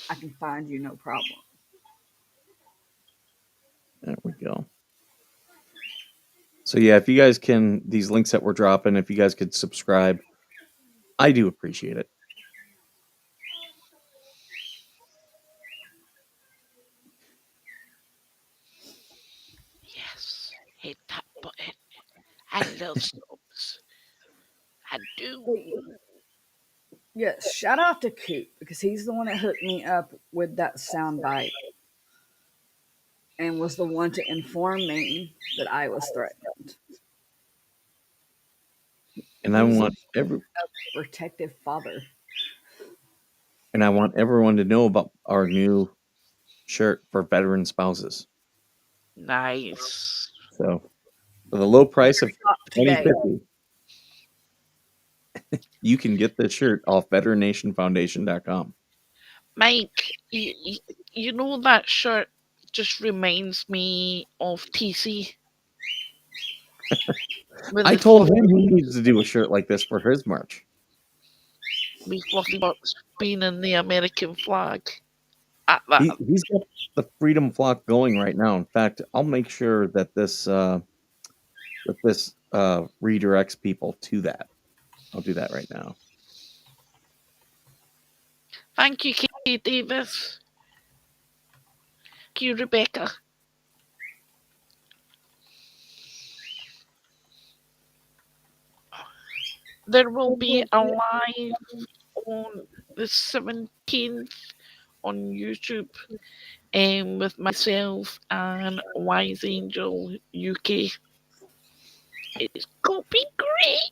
I can find you no problem. There we go. So yeah, if you guys can, these links that we're dropping, if you guys could subscribe, I do appreciate it. but I love subs. I do. Yes, shout out to Coop because he's the one that hooked me up with that sound bite and was the one to inform me that I was threatened. And I He's want a protective father. and I want everyone to know about our new shirt for veteran spouses. Nice. So for the low price of Today. $20.50, you can get this shirt off veterannationfoundation.com. Mike, you know that shirt just reminds me of TC. I told him he needs to do a shirt like this for his merch. With fluffy bucks being in the American flag. He's got the freedom flock going right now. In fact, I'll make sure that this redirects people to that. I'll do that right now. Thank you, Kate Davis. Thank you, Rebecca. There will be a live on the 17th on YouTube with myself and Wise Angel UK. It's gonna be great.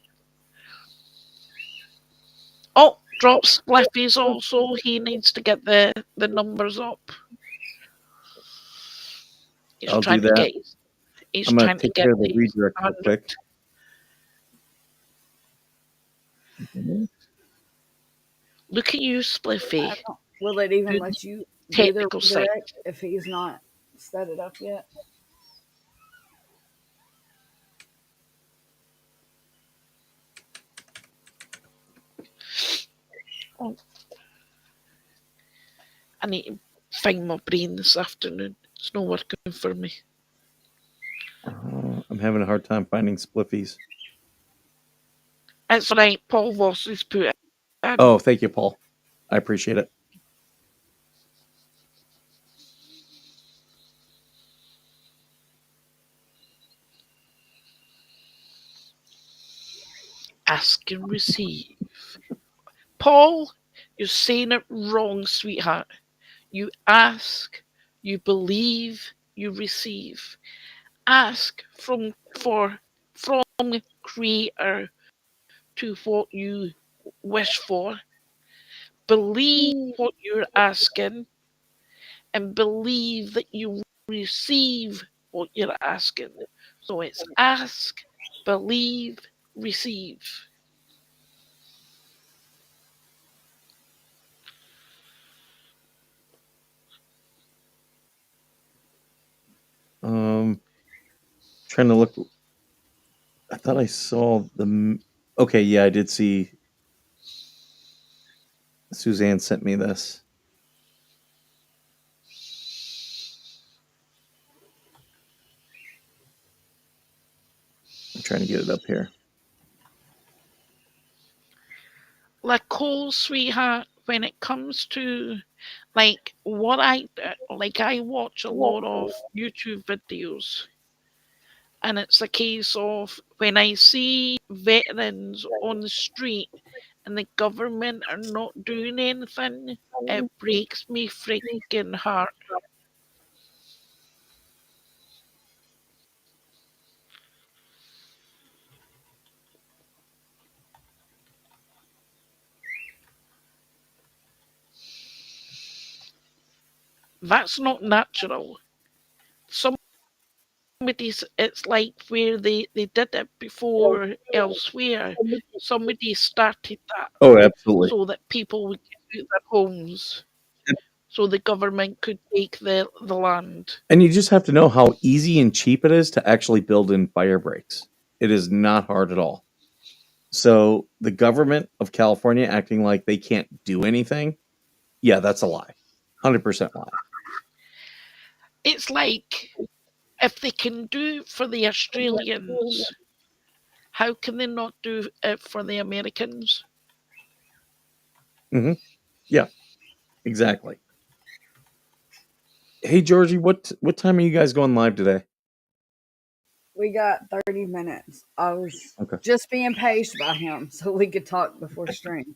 Oh, Drop Spliffy's also. He needs to get the numbers up. He's I'll trying do to that. get. He's I'm gonna trying to take get care of the the redirect real quick. Look at you, Spliffy. Will it even Good let you do the technical side. redirect if he's not set it up yet? Oh. I need to find my brain this afternoon. It's not working for me. I'm having a hard time finding Spliffies. It's right. Paul Voss has put it. Oh, thank you, Paul. I appreciate it. Ask and receive. Paul, you're saying it wrong, sweetheart. You ask, you believe, you receive. Ask from Creator to what you wish for. Believe what you're asking, and believe that you receive what you're asking. So it's ask, believe, receive. Trying to look. I thought I saw the. Okay, yeah, I did see. Suzanne sent me this. I'm trying to get it up here. Like Cole, sweetheart, when it comes to like what I watch a lot of YouTube videos, and it's a case of when I see veterans on the street and the government are not doing anything, it breaks me freaking heart. That's not natural. It's like where they did it before elsewhere. Somebody started that Oh, absolutely. so that people would get out their homes, so the government could take the land. And you just have to know how easy and cheap it is to actually build in fire breaks. It is not hard at all. So the government of California acting like they can't do anything, yeah, that's a lie. 100% lie. It's like if they can do it for the Australians, how can they not do it for the Americans? Mm-hmm. Yeah, exactly. Hey, Georgie, what time are you guys going live today? We got 30 minutes. I was Okay. just being paged by him so we could talk before stream.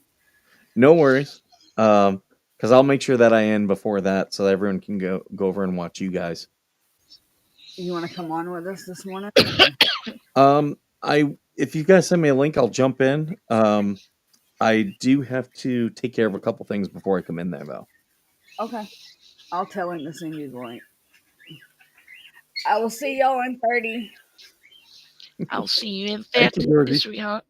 No worries. Because I'll make sure that I end before that so that everyone can go over and watch you guys. You want to come on with us this morning? If you guys send me a link, I'll jump in. I do have to take care of a couple things before I come in there, though. Okay. I'll tell him to send you the link. I will see y'all in 30. I'll see you in Thank you, 30, Georgie. sweetheart.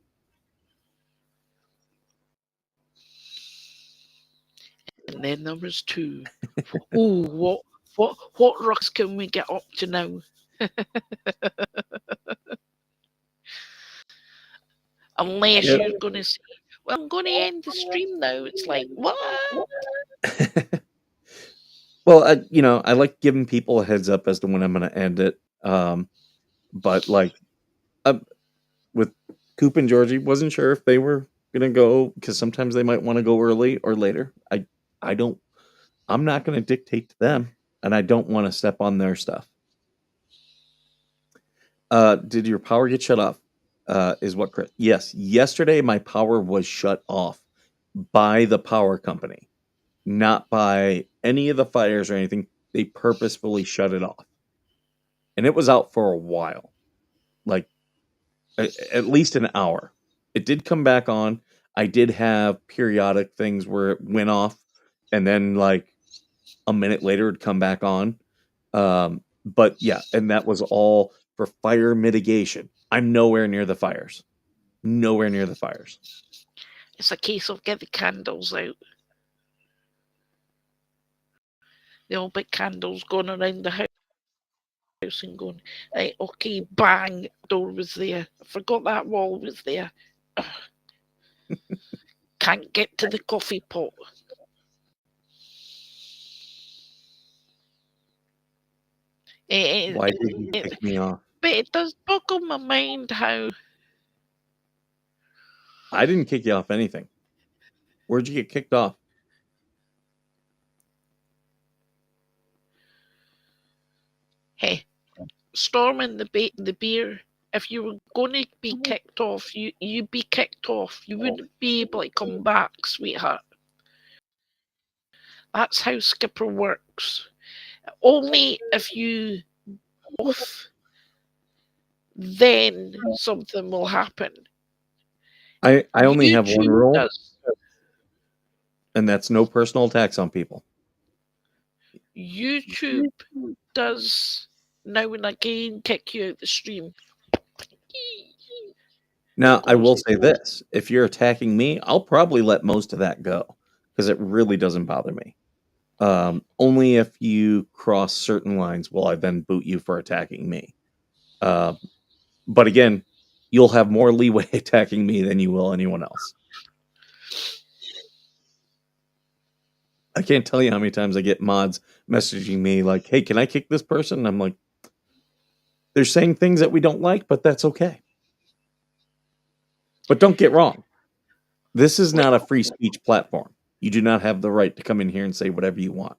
And then there was 2. Oh, what rocks can we get up to now? Unless you're going to say, well, I'm going to end the stream now. It's like, what? Well, I like giving people a heads up as to when I'm going to end it. But like, with Coop and Georgie, wasn't sure if they were going to go because sometimes they might want to go early or later. I'm not going to dictate to them, and I don't want to step on their stuff. Did your power get shut off? Is what Chris? Yes. Yesterday, my power was shut off by the power company, not by any of the fires or anything. They purposefully shut it off, and it was out for a while, like at least an hour. It did come back on. I did have periodic things where it went off, and then like a minute later it'd come back on. But yeah, and that was all for fire mitigation. I'm nowhere near the fires. Nowhere near the fires. It's a case of get the candles out. The old big candles going around the house and going, right, okay, bang, door was there. I forgot that wall was there. Can't get to the coffee pot. Why did you kick me off? But it does boggle my mind how... I didn't kick you off anything. Where'd you get kicked off? Hey, storming the beer. If you were going to be kicked off, you'd be kicked off. You wouldn't be able to come back, sweetheart. That's how Skipper works. Only if you off, then something will happen. I only have one rule, does. And that's no personal attacks on people. YouTube does now and again kick you out the stream. Now, I will say this. If you're attacking me, I'll probably let most of that go because it really doesn't bother me. Only if you cross certain lines will I then boot you for attacking me. But again, you'll have more leeway attacking me than you will anyone else. I can't tell you how many times I get mods messaging me like, hey, can I kick this person? And I'm like, they're saying things that we don't like, but that's okay. But don't get wrong. This is not a free speech platform. You do not have the right to come in here and say whatever you want.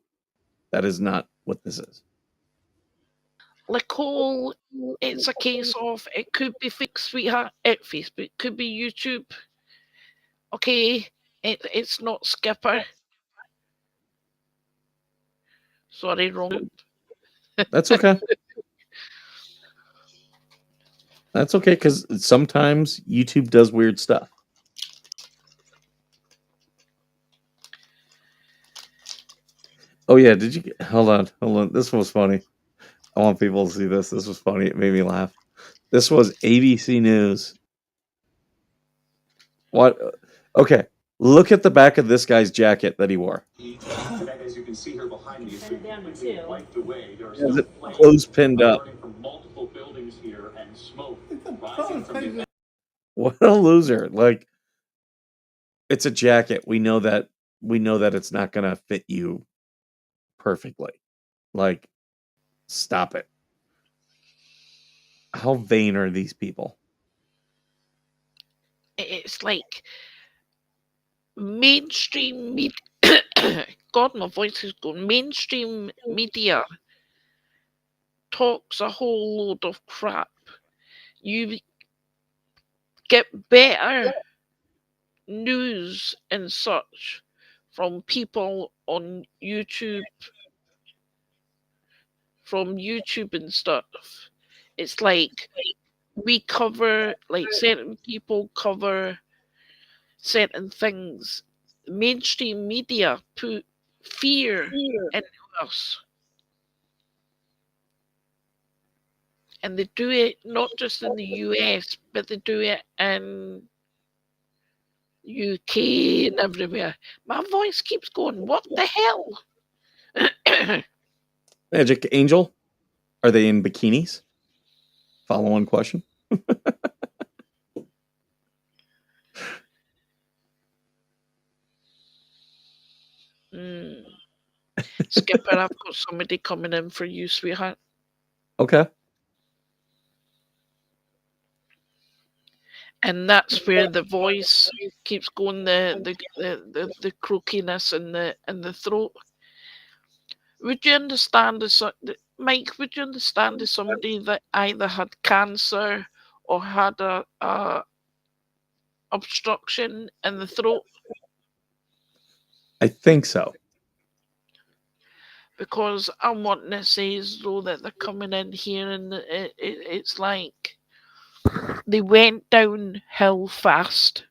That is not what this is. Nicole, it's a case of it could be sweetheart at Facebook, could be YouTube. Okay, it's not Skipper. Sorry, wrong. That's okay. That's okay, because sometimes YouTube does weird stuff. Oh yeah, did you hold on. This was funny. I want people to see this. This was funny. It made me laugh. This was ABC News. What? Okay. Look at the back of this guy's jacket that he wore. As you can see here behind me, it's been completely wiped away. There are Has still it clothes pinned up. burning from multiple buildings here and smoke rising from the... What a loser. Like, it's a jacket. We know that it's not gonna fit you perfectly. Like, stop it. How vain are these people? It's like mainstream media. God, my voice is going. Mainstream media talks a whole load of crap you get better news and such from people on YouTube, from YouTube and stuff. It's like we cover, like certain people cover certain things. Mainstream media put fear into us. And they do it not just in the US, but they do it in UK and everywhere. My voice keeps going, what the hell? Magic Angel, are they in bikinis? Follow on question. Skipper, I've got somebody coming in for you, sweetheart. Okay. And that's where the voice keeps going, the croakiness in the throat. Would you understand as Mike? Would you understand as somebody that either had cancer or had a obstruction in the throat? I think so. Because I'm wanting to say as though that they're coming in here and it's like they went downhill fast.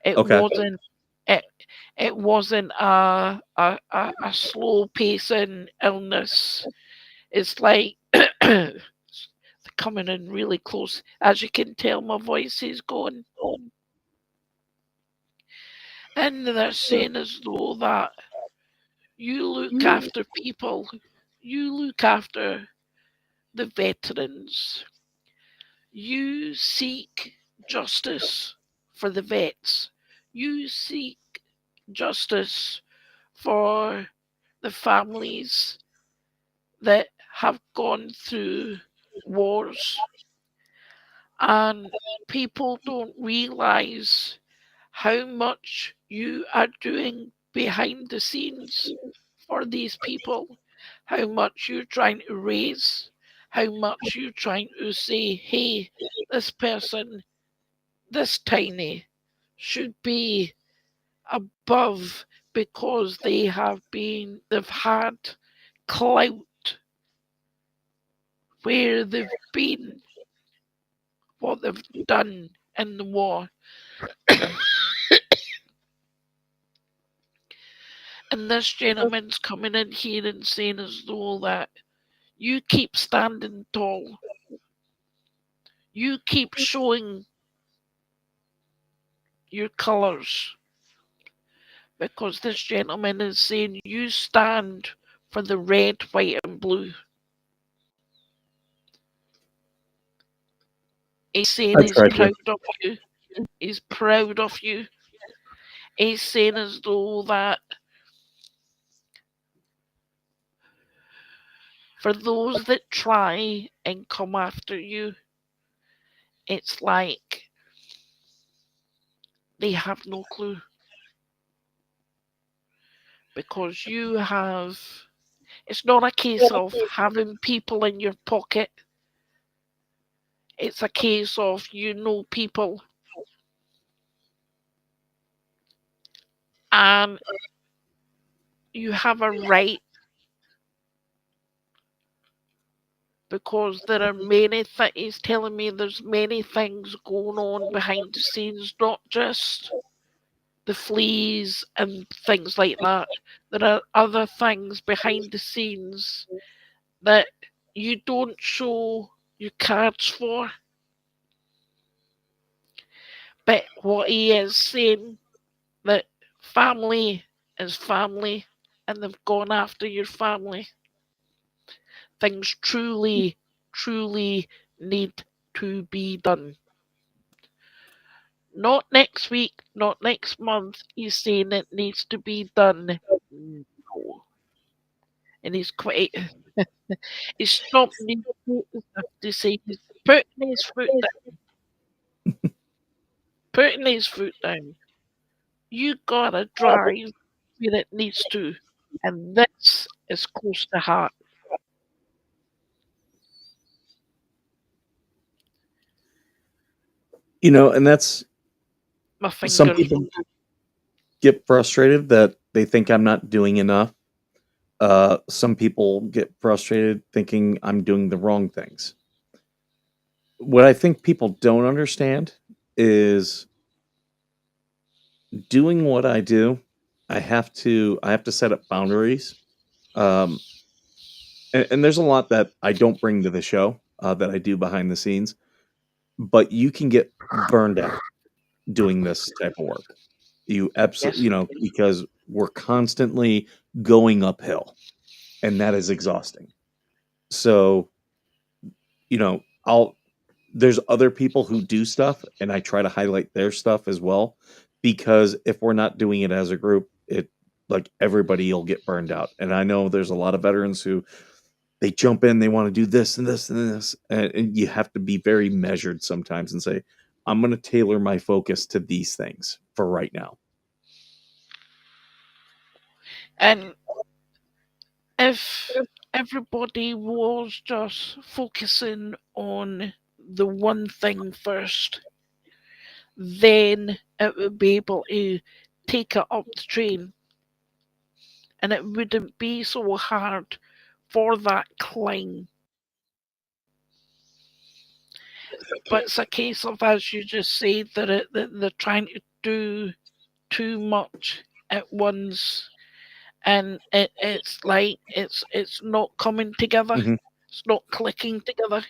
It Okay. wasn't it wasn't a slow pacing illness. It's like they're coming in really close. As you can tell, my voice is going. And they're saying as though that you look after people, you look after the veterans, you seek justice for the vets, you seek justice for the families that have gone through wars. And people don't realize how much you are doing behind the scenes for these people, how much you're trying to raise, how much you're trying to say, hey, this person, this tiny, should be above because they've had clout where they've been, what they've done in the war. And this gentleman's coming in here and saying as though that you keep standing tall. You keep showing your colours. Because this gentleman is saying you stand for the red, white, and blue. He's saying he's proud of you. He's proud of you. He's saying as though that for those that try and come after you, it's like they have no clue. Because you have, it's not a case of having people in your pocket. It's a case of you know people. And you have a right, because there are many things, he's telling me there's many things going on behind the scenes, not just the fleas and things like that. There are other things behind the scenes that you don't show your cards for. But what he is saying, that family is family, and they've gone after your family. Things truly, truly need to be done. Not next week, not next month. He's saying it needs to be done now. And he's quite, he's stopping to say he's putting his foot down. Putting his foot down. You gotta drive where it needs to. And this is close to heart. And that's My some fingers. people get frustrated that they think I'm not doing enough. Some people get frustrated thinking I'm doing the wrong things. What I think people don't understand is doing what I do. I have to set up boundaries. Um, and there's a lot that I don't bring to the show that I do behind the scenes, but you can get burned out doing this type of work. You absolutely, Yes. because we're constantly going uphill, and that is exhausting. So, I'll there's other people who do stuff, and I try to highlight their stuff as well, because if we're not doing it as a group, it like everybody will get burned out. And I know there's a lot of veterans who they jump in, they want to do this and this and this, and you have to be very measured sometimes and say, I'm going to tailor my focus to these things for right now. And if everybody was just focusing on the one thing first, then it would be able to take it up the train, and it wouldn't be so hard for that climb. But it's a case of, as you just said, that they're trying to do too much at once, and it's like it's not coming together. Mhm. It's not clicking together.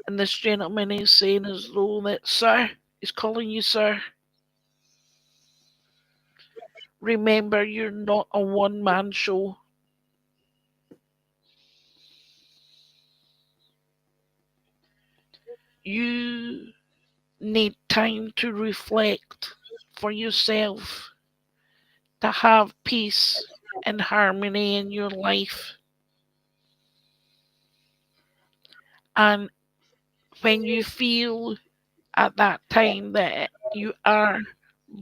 And this gentleman is saying as though that, sir, he's calling you sir. Remember, you're not a one-man show. You need time to reflect for yourself, to have peace and harmony in your life. And when you feel at that time that you are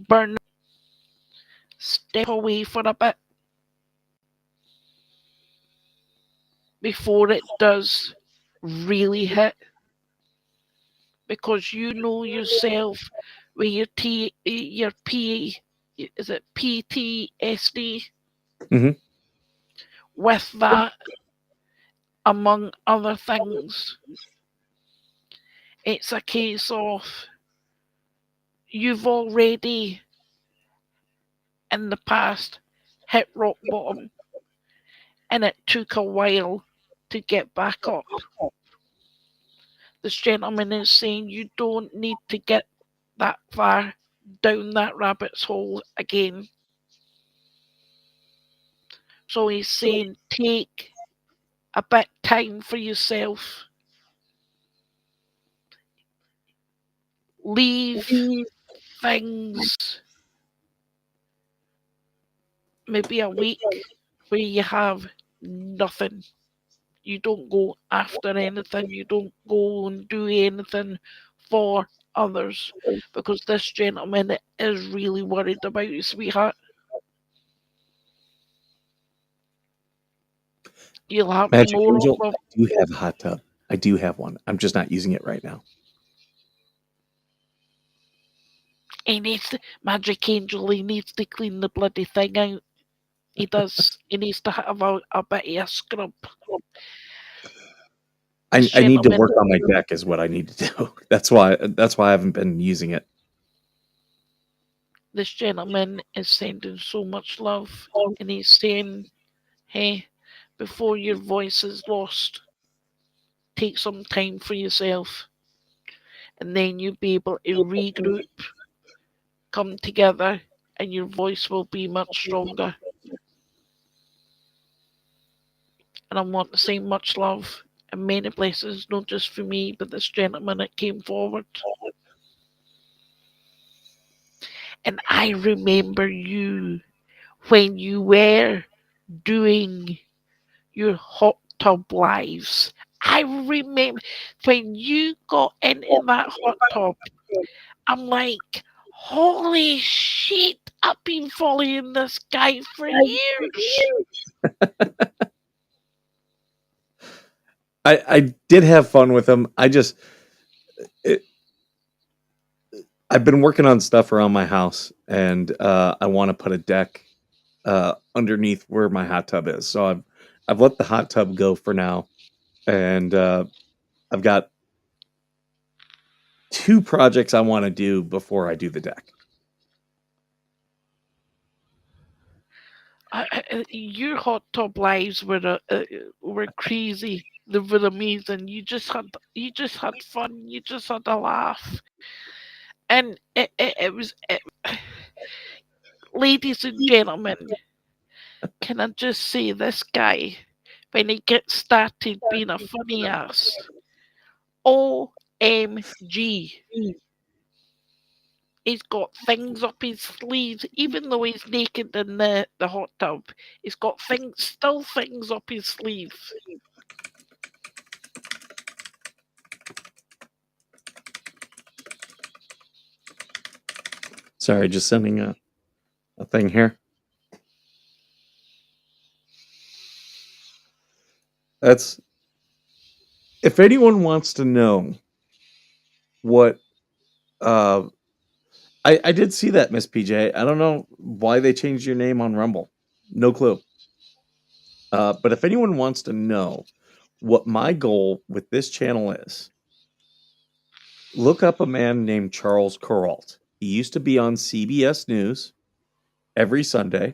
burning, step away for a bit before it does really hit. Because you know yourself with your is it PTSD, Mhm. with that, among other things. It's a case of you've already in the past hit rock bottom, and it took a while to get back up. This gentleman is saying you don't need to get that far down that rabbit's hole again. So he's saying take a bit time for yourself. Leave things maybe a week where you have nothing. You don't go after anything. You don't go and do anything for others, because this gentleman is really worried about you, sweetheart. You'll have Magic more Angel, of I do have a hot tub. I do have one. I'm just not using it right now. he needs to, Magic Angel, he needs to clean the bloody thing out. He does. He needs to have a bit of a scrub. I need to Gentlemen, work on my deck is what I need to do. That's why I haven't been using it. this gentleman is sending so much love, and he's saying, hey, before your voice is lost, take some time for yourself, and then you'll be able to regroup, come together, and your voice will be much stronger. And I want to say much love and many blessings, not just for me, but this gentleman that came forward. And I remember you when you were doing your hot tub lives. I remember when you got into that hot tub, I'm like, holy shit, I've been following this guy for years. I did have fun with him. I just I've been working on stuff around my house, and I want to put a deck underneath where my hot tub is. So I've let the hot tub go for now, and I've got 2 projects I want to do before I do the deck. Your hot tub lives were crazy. They were amazing. You just had fun. You just had a laugh, and it was. Ladies and gentlemen, can I just say this guy, when he gets started being a funny ass, OMG. He's got things up his sleeves, even though he's naked in the hot tub. He's got things up his sleeve. Sorry, just sending a thing here. That's if anyone wants to know what I did see that, Miss PJ. I don't know why they changed your name on Rumble. No clue. But if anyone wants to know what my goal with this channel is, look up a man named Charles Kuralt. He used to be on CBS News every Sunday,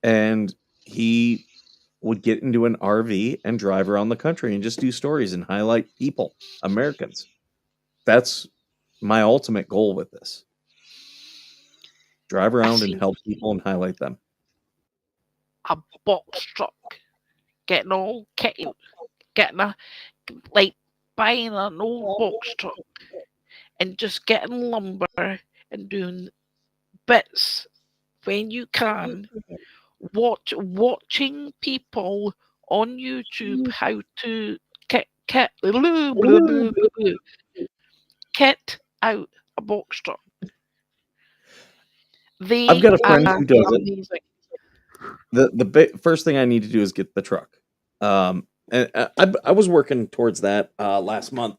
and he would get into an RV and drive around the country and just do stories and highlight people, Americans. That's my ultimate goal with this. Drive around and help people and highlight them. A box truck, getting all kitty, buying an old box truck and just getting lumber and doing bits when you can. Watching people on YouTube how to kit out a box truck. I've got a friend who does it. The first thing I need to do is get the truck. And I was working towards that last month,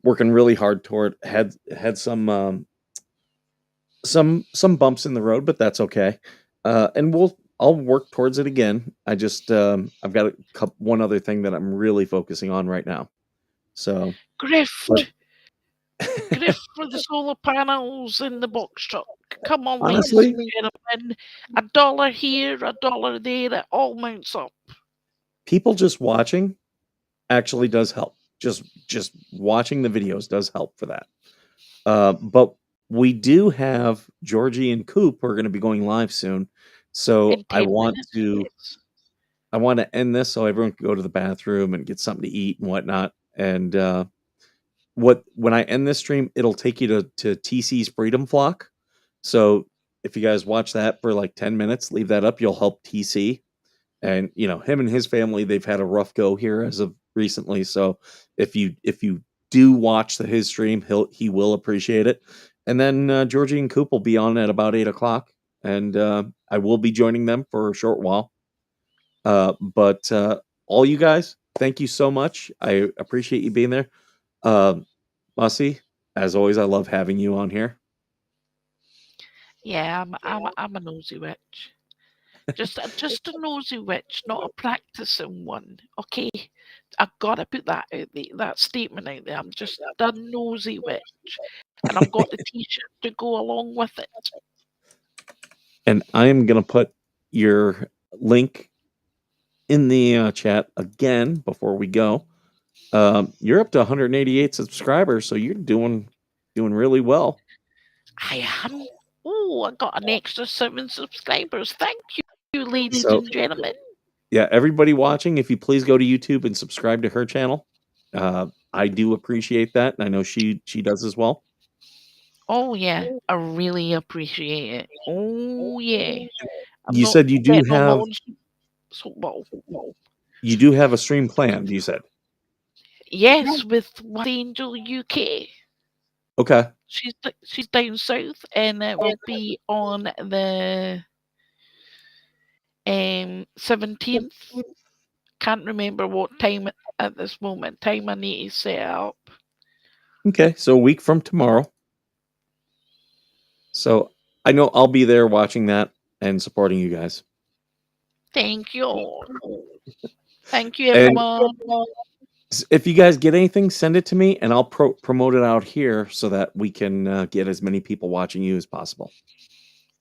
working really hard toward had some bumps in the road, but that's okay. And I'll work towards it again. I just I've got one other thing that I'm really focusing on right now. So grift for the solar panels in the box truck. Come on, honestly, ladies and gentlemen. $1 here, $1 there, it all mounts up. People just watching actually does help. Just watching the videos does help for that. But we do have Georgie and Coop who are going to be going live soon. So I want to end this so everyone can go to the bathroom and get something to eat and whatnot. And when I end this stream, it'll take you to TC's Freedom Flock. So if you guys watch that for like 10 minutes, leave that up. You'll help TC. And him and his family, they've had a rough go here as of recently. So if you do watch his stream, he will appreciate it. And then Georgie and Coop will be on at about 8:00, and I will be joining them for a short while. But all you guys, thank you so much. I appreciate you being there. Mussy, as always, I love having you on here. Yeah, I'm a nosy witch. Just a nosy witch, not a practicing one. Okay, I've got to put that out there, that statement out there. I'm just a nosy witch, and I've got the T-shirt to go along with it. And I am gonna put your link in the chat again before we go. You're up to 188 subscribers, so you're doing really well. I am. Oh, I got an extra 7 subscribers. Thank you, ladies and gentlemen. Yeah, everybody watching, if you please go to YouTube and subscribe to her channel. I do appreciate that, and I know she does as well. Oh yeah, I really appreciate it. Oh yeah. You said you do have. You do have a stream planned, you said. Yes, with Angel UK. Okay. She's down south, and it will be on the 17th. Can't remember what time at this moment. Time I need to set up. Okay, so a week from tomorrow. So I know I'll be there watching that and supporting you guys. Thank you. Thank you, And everyone. if you guys get anything, send it to me, and I'll promote it out here so that we can get as many people watching you as possible.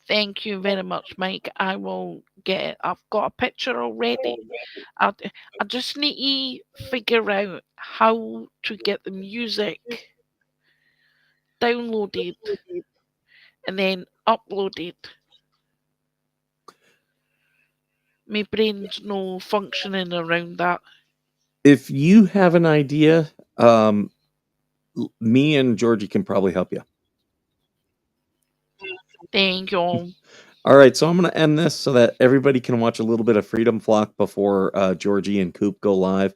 Thank you very much, Mike. I will get it. I've got a picture already. I just need to figure out how to get the music downloaded and then uploaded. My brain's no functioning around that. If you have an idea, me and Georgie can probably help you. Thank you. All right, so I'm going to end this so that everybody can watch a little bit of Freedom Flock before Georgie and Coop go live.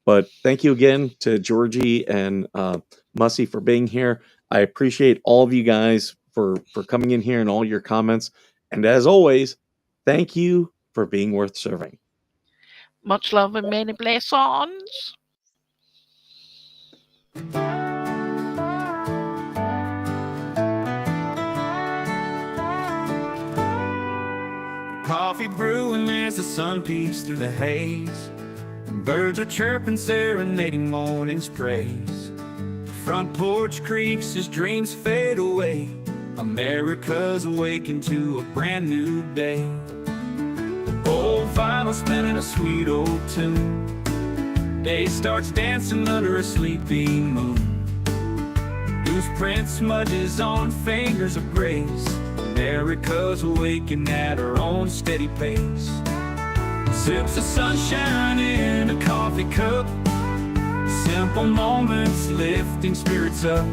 But thank you again to Georgie and Mussy for being here. I appreciate all of you guys for coming in here and all your comments. And as always, thank you for being worth serving. Much love and many blessings. Coffee brewing as the sun peeks through the haze. Birds are chirping, serenading morning's praise. Front porch creaks as dreams fade away. America's awakened to a brand new day. Old vinyl spinning a sweet old tune. Day starts dancing under a sleepy moon. Newsprint smudges on fingers of grace. America's awakening at her own steady pace. Sips of sunshine in a coffee cup. Simple moments lifting spirits up.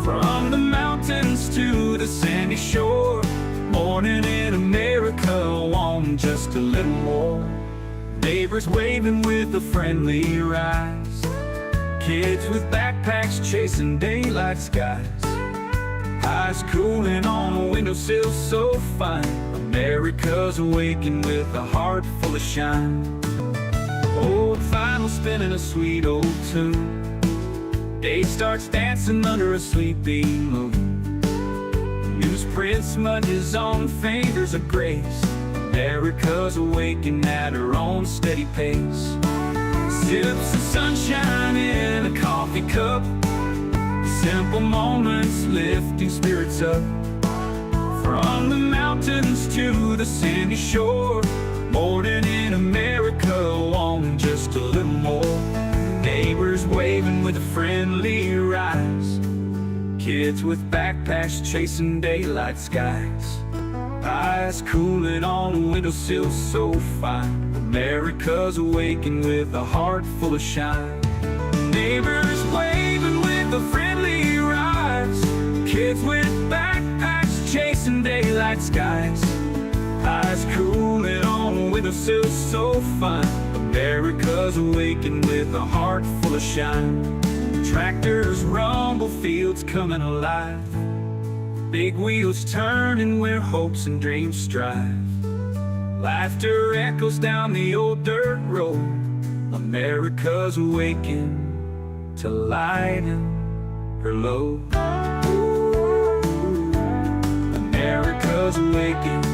From the mountains to the sandy shore. Morning in America, want just a little more. Neighbors waving with a friendly rise. Kids with backpacks chasing daylight skies. Eyes cooling on a windowsill so fine. America's awakened with a heart full of shine. Old vinyl spinning a sweet old tune. Day starts dancing under a sleepy moon. Newsprint smudges on fingers of grace. America's awakened at her own steady pace. Sips of sunshine in a coffee cup. Simple moments lifting spirits up. From the mountains to the sandy shore. Morning in America, wanting just a little more. Neighbors waving with a friendly rise. Kids with backpacks chasing daylight skies. Eyes cooling on a windowsill so fine. America's awakened with a heart full of shine. Neighbors waving with a friendly rise. Kids with backpacks chasing daylight skies. Eyes cooling on a windowsill so fine. America's awakened with a heart full of shine. Tractors rumble, fields coming alive. Big wheels turning where hopes and dreams strive. Laughter echoes down the old dirt road. America's awakened to lighten her load. America's awakened